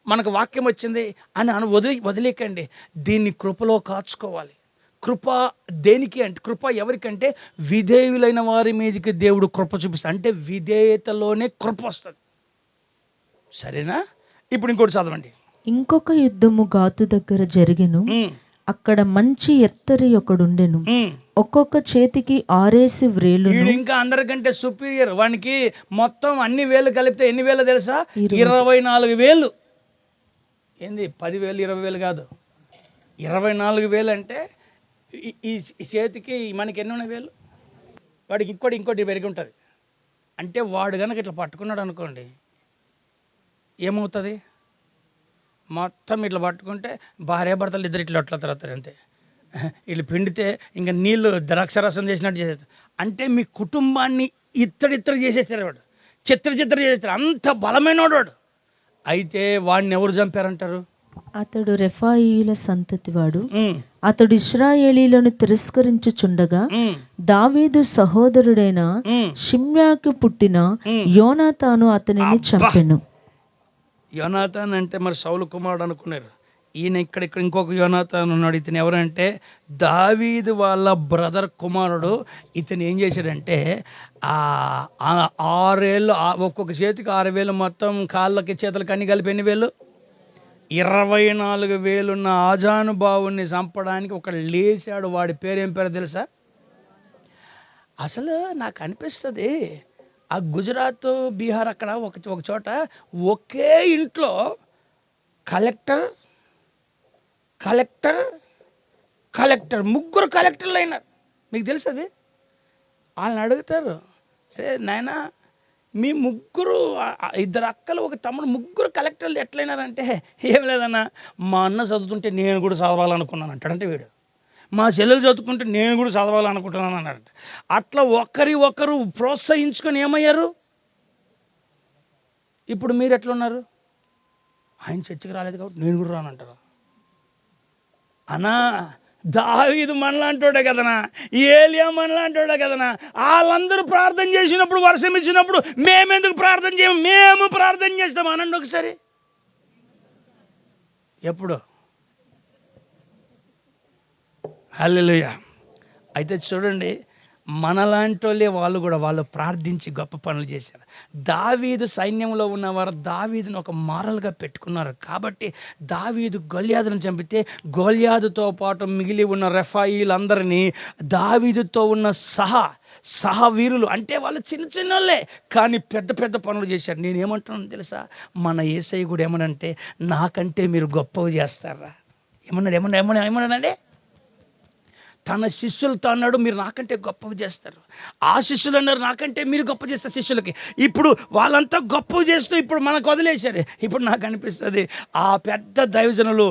మనకు వాక్యం వచ్చింది అని వదిలేకండి. దీన్ని కృపలో కాచుకోవాలి. కృప దేనికి అంటే, కృప ఎవరికంటే విధేయులైన వారి మీదకి దేవుడు కృప చూపిస్తాడు. అంటే విధేయతలోనే కృప వస్తుంది. సరేనా? ఇప్పుడు ఇంకోటి చదవండి.
ఇంకొక యుద్ధము గాతు దగ్గర జరిగెను. అక్కడ మంచి ఎత్తరి ఒకడుండెను. ఒక్కొక్క చేతికి 6 వ్రేలు.
ఇంకా అందరికంటే సుపీరియర్. వానికి మొత్తం అన్ని వేలు కలిపితే ఎన్ని వేలు తెలుసా? 24 వేలు. ఏంది 10,000 20,000 కాదు, 24 వేలు. అంటే ఈ చేతికి మనకి ఎన్ని ఉన్నాయి వేలు? వాడికి ఇంకోటి పెరిగి ఉంటుంది. అంటే వాడు కనుక ఇట్లా పట్టుకున్నాడు అనుకోండి, ఏమవుతుంది? మొత్తం ఇట్లా పట్టుకుంటే భార్యాభర్తలు ఇద్దరు ఇట్లా తరుగుతారు అంతే. ఇట్లా పిండితే ఇంకా నీళ్ళు ద్రాక్షరసం చేసినట్టు చేసేస్తారు. అంటే మీ కుటుంబాన్ని ఇత్తడిత్తడి చేసేస్తారు, వాడు చిత్ర చేసేస్తారు. అంత బలమైన వాడు. అయితే వాడిని ఎవరు చంపారంటారు?
అతడు రెఫాయీల సంతతివాడు. అతడు ఇశ్రాయేలీలను తిరస్కరించుచుండగా దావీదు సహోదరుడైన షిమ్యాకు పుట్టిన యోనాతాను అతనిని చంపెను.
యోనాతాన్ అంటే మరి సౌలు కుమారుడు అనుకున్నారు. ఈయన ఇక్కడ ఇంకొక యోనాతాన్ ఉన్నాడు. ఇతను ఎవరంటే దావీదు వాళ్ళ బ్రదర్ కుమారుడు. ఇతను ఏం చేశాడంటే 6 ఏళ్ళు, ఒక్కొక్క చేతికి 6 వేలు, మొత్తం కాళ్ళకి చేతులకి అన్ని కలిపి ఎన్ని వేలు? 24 వేలున్న ఆజానుబావుని చంపడానికి ఒక లేచాడు. వాడి పేరు ఏం పేరు తెలుసా? అసలు నాకు అనిపిస్తుంది, ఆ గుజరాత్ బీహార్ అక్కడ ఒక చోట ఒకే ఇంట్లో కలెక్టర్ ముగ్గురు కలెక్టర్లు అయినారు. మీకు తెలుసు అది? వాళ్ళని అడుగుతారు, అరే నాయనా మీ ముగ్గురు, 2 అక్కలు 1 తమ్ముడు, ముగ్గురు కలెక్టర్లు ఎట్లయినారంటే, ఏం లేదన్నా మా అన్న చదువుతుంటే నేను కూడా చదవాలనుకున్నాను అంటాడంటే వీడు. మా చెల్లెలు చదువుకుంటే నేను కూడా చదవాలనుకుంటున్నాను అన్నాడంట. అట్లా ఒకరు ప్రోత్సహించుకొని ఏమయ్యారు? ఇప్పుడు మీరు ఎట్లున్నారు? ఆయన చర్చికి రాలేదు కాబట్టి నేను కూడా రానంటారా? అన్నా దావీదు మనలాంటోడే కదనా, ఏలియా మనలాంటోడే కదనా. వాళ్ళందరూ ప్రార్థన చేసినప్పుడు, వర్షం ఇచ్చినప్పుడు మేమెందుకు ప్రార్థన చేయము? మేము ప్రార్థన చేస్తాం అనండి ఒకసారి. ఎప్పుడు? హల్లెలూయా. అయితే చూడండి, మనలాంటి వాళ్ళు ప్రార్థించి గొప్ప పనులు చేశారు. దావీదు సైన్యంలో ఉన్నవారు దావీదును ఒక మారల్గా పెట్టుకున్నారు. కాబట్టి దావీదు గొల్యాదును చంపితే గొల్యాదుతో పాటు మిగిలి ఉన్న రెఫాయిలందరినీ దావీదుతో ఉన్న సహ వీరులు, అంటే వాళ్ళు చిన్నోళ్ళే కానీ పెద్ద పనులు చేశారు. నేనేమంటున్నాను తెలుసా? మన యేసయ్య కూడా ఏమనంటే, నాకంటే మీరు గొప్పవి చేస్తారా? ఏమన్నాడంటే, తన శిష్యులతో అన్నాడు, మీరు నాకంటే గొప్పవి చేస్తారు. ఆ శిష్యులు అన్నారు, నాకంటే మీరు గొప్ప చేస్తారు శిష్యులకి. ఇప్పుడు వాళ్ళంతా గొప్పవి చేస్తూ ఇప్పుడు మనకు వదిలేశారు. ఇప్పుడు నాకు అనిపిస్తుంది, ఆ పెద్ద దైవజనులు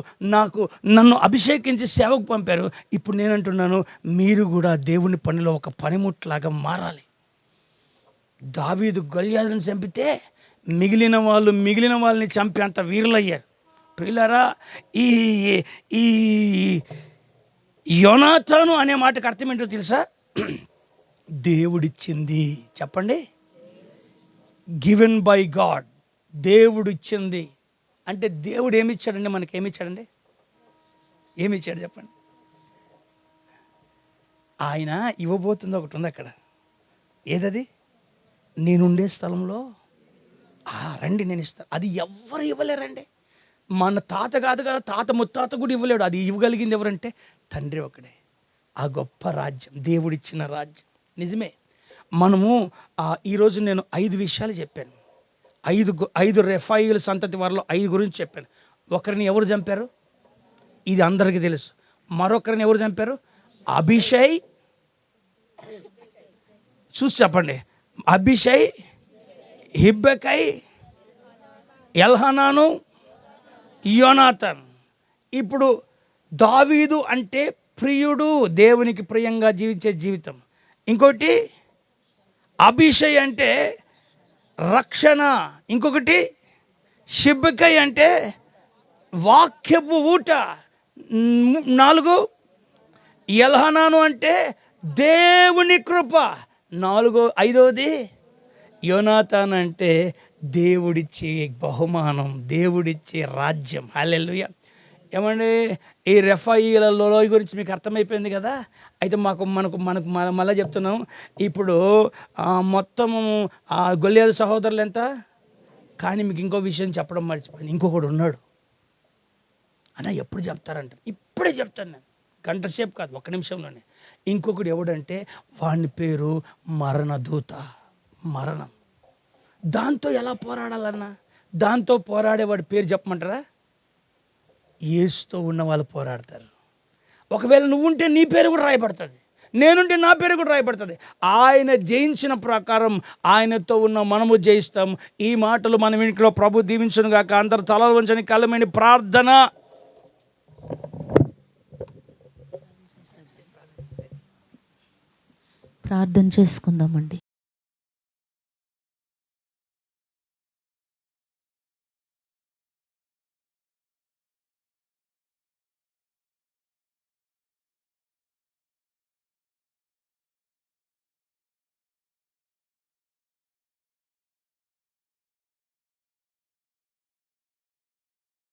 నన్ను అభిషేకించి సేవకు పంపారు. ఇప్పుడు నేనంటున్నాను, మీరు కూడా దేవుని పనిలో ఒక పనిముట్లాగా మారాలి. దావీదు గొల్యాదును చంపితే మిగిలిన వాళ్ళని చంపేంత వీరులయ్యారు. ప్రియులారా, ఈ యోనాతాను అనే మాటకు అర్థం ఏంటో తెలుసా? దేవుడిచ్చింది. చెప్పండి, గివెన్ బై గాడ్. దేవుడిచ్చింది అంటే దేవుడు ఏమిచ్చాడండి? మనకి ఏమిచ్చాడండి? ఏమిచ్చాడు చెప్పండి? ఆయన ఇవ్వబోతుంది ఒకటి ఉంది అక్కడ. ఏదది? నేనుండే స్థలంలో రండి, నేను ఇస్తాను. అది ఎవ్వరు ఇవ్వలేరండి. మన తాత కాదు కదా, తాత ముత్తాత కూడా ఇవ్వలేడు. అది ఇవ్వగలిగింది ఎవరంటే తండ్రి ఒకడే. ఆ గొప్ప రాజ్యం, దేవుడిచ్చిన రాజ్యం. నిజమే. మనము ఈరోజు నేను 5 విషయాలు చెప్పాను. 5 రెఫాయిల సంతతి వారిలో 5 గురించి చెప్పాను. ఒకరిని ఎవరు చంపారు? ఇది అందరికీ తెలుసు. మరొకరిని ఎవరు చంపారు? అభిషయ్. చూసి చెప్పండి. అభిషయ్, హిబ్బెకై, ఎల్హానాను, యోనాతాన్. ఇప్పుడు దావీదు అంటే ప్రియుడు, దేవునికి ప్రియంగా జీవించే జీవితం. ఇంకోటి అభిషయ్ అంటే రక్షణ. ఇంకొకటి షిబ్బకై అంటే వాక్యపు ఊట. 4 ఎల్హనాను అంటే దేవుని కృప. 5వది యోనాతాన్ అంటే దేవుడిచ్చే బహుమానం, దేవుడిచ్చే రాజ్యం. హల్లెలూయా. ఏమండి, ఈ రెఫాయిల లోయ గురించి మీకు అర్థమైపోయింది కదా. అయితే మనకు మళ్ళీ చెప్తున్నాం. ఇప్పుడు మొత్తము గొల్లియాదు సహోదరులు ఎంత? కానీ మీకు ఇంకో విషయం చెప్పడం మర్చిపోయింది. ఇంకొకడు ఉన్నాడు అన్న. ఎప్పుడు చెప్తారంట? ఇప్పుడే చెప్తాను నేను, గంట సేపు కాదు, 1 నిమిషంలోనే. ఇంకొకడు ఎవడంటే వాని పేరు మరణదూత. మరణం. దాంతో ఎలా పోరాడాలన్నా? దాంతో పోరాడేవాడి పేరు చెప్పమంటారా? యేసుతో ఉన్న వాళ్ళు పోరాడతారు. ఒకవేళ నువ్వుంటే నీ పేరు కూడా రాయబడుతుంది, నేనుంటే నా పేరు కూడా రాయబడుతుంది. ఆయన జయించిన ప్రకారం ఆయనతో ఉన్న మనము జయిస్తాం. ఈ మాటలు మన ఇంట్లో ప్రభు దీవించును గాక. అందరు తలలు వంచని కళ్ళమని ప్రార్థన.
ప్రార్థన చేసుకుందామండి.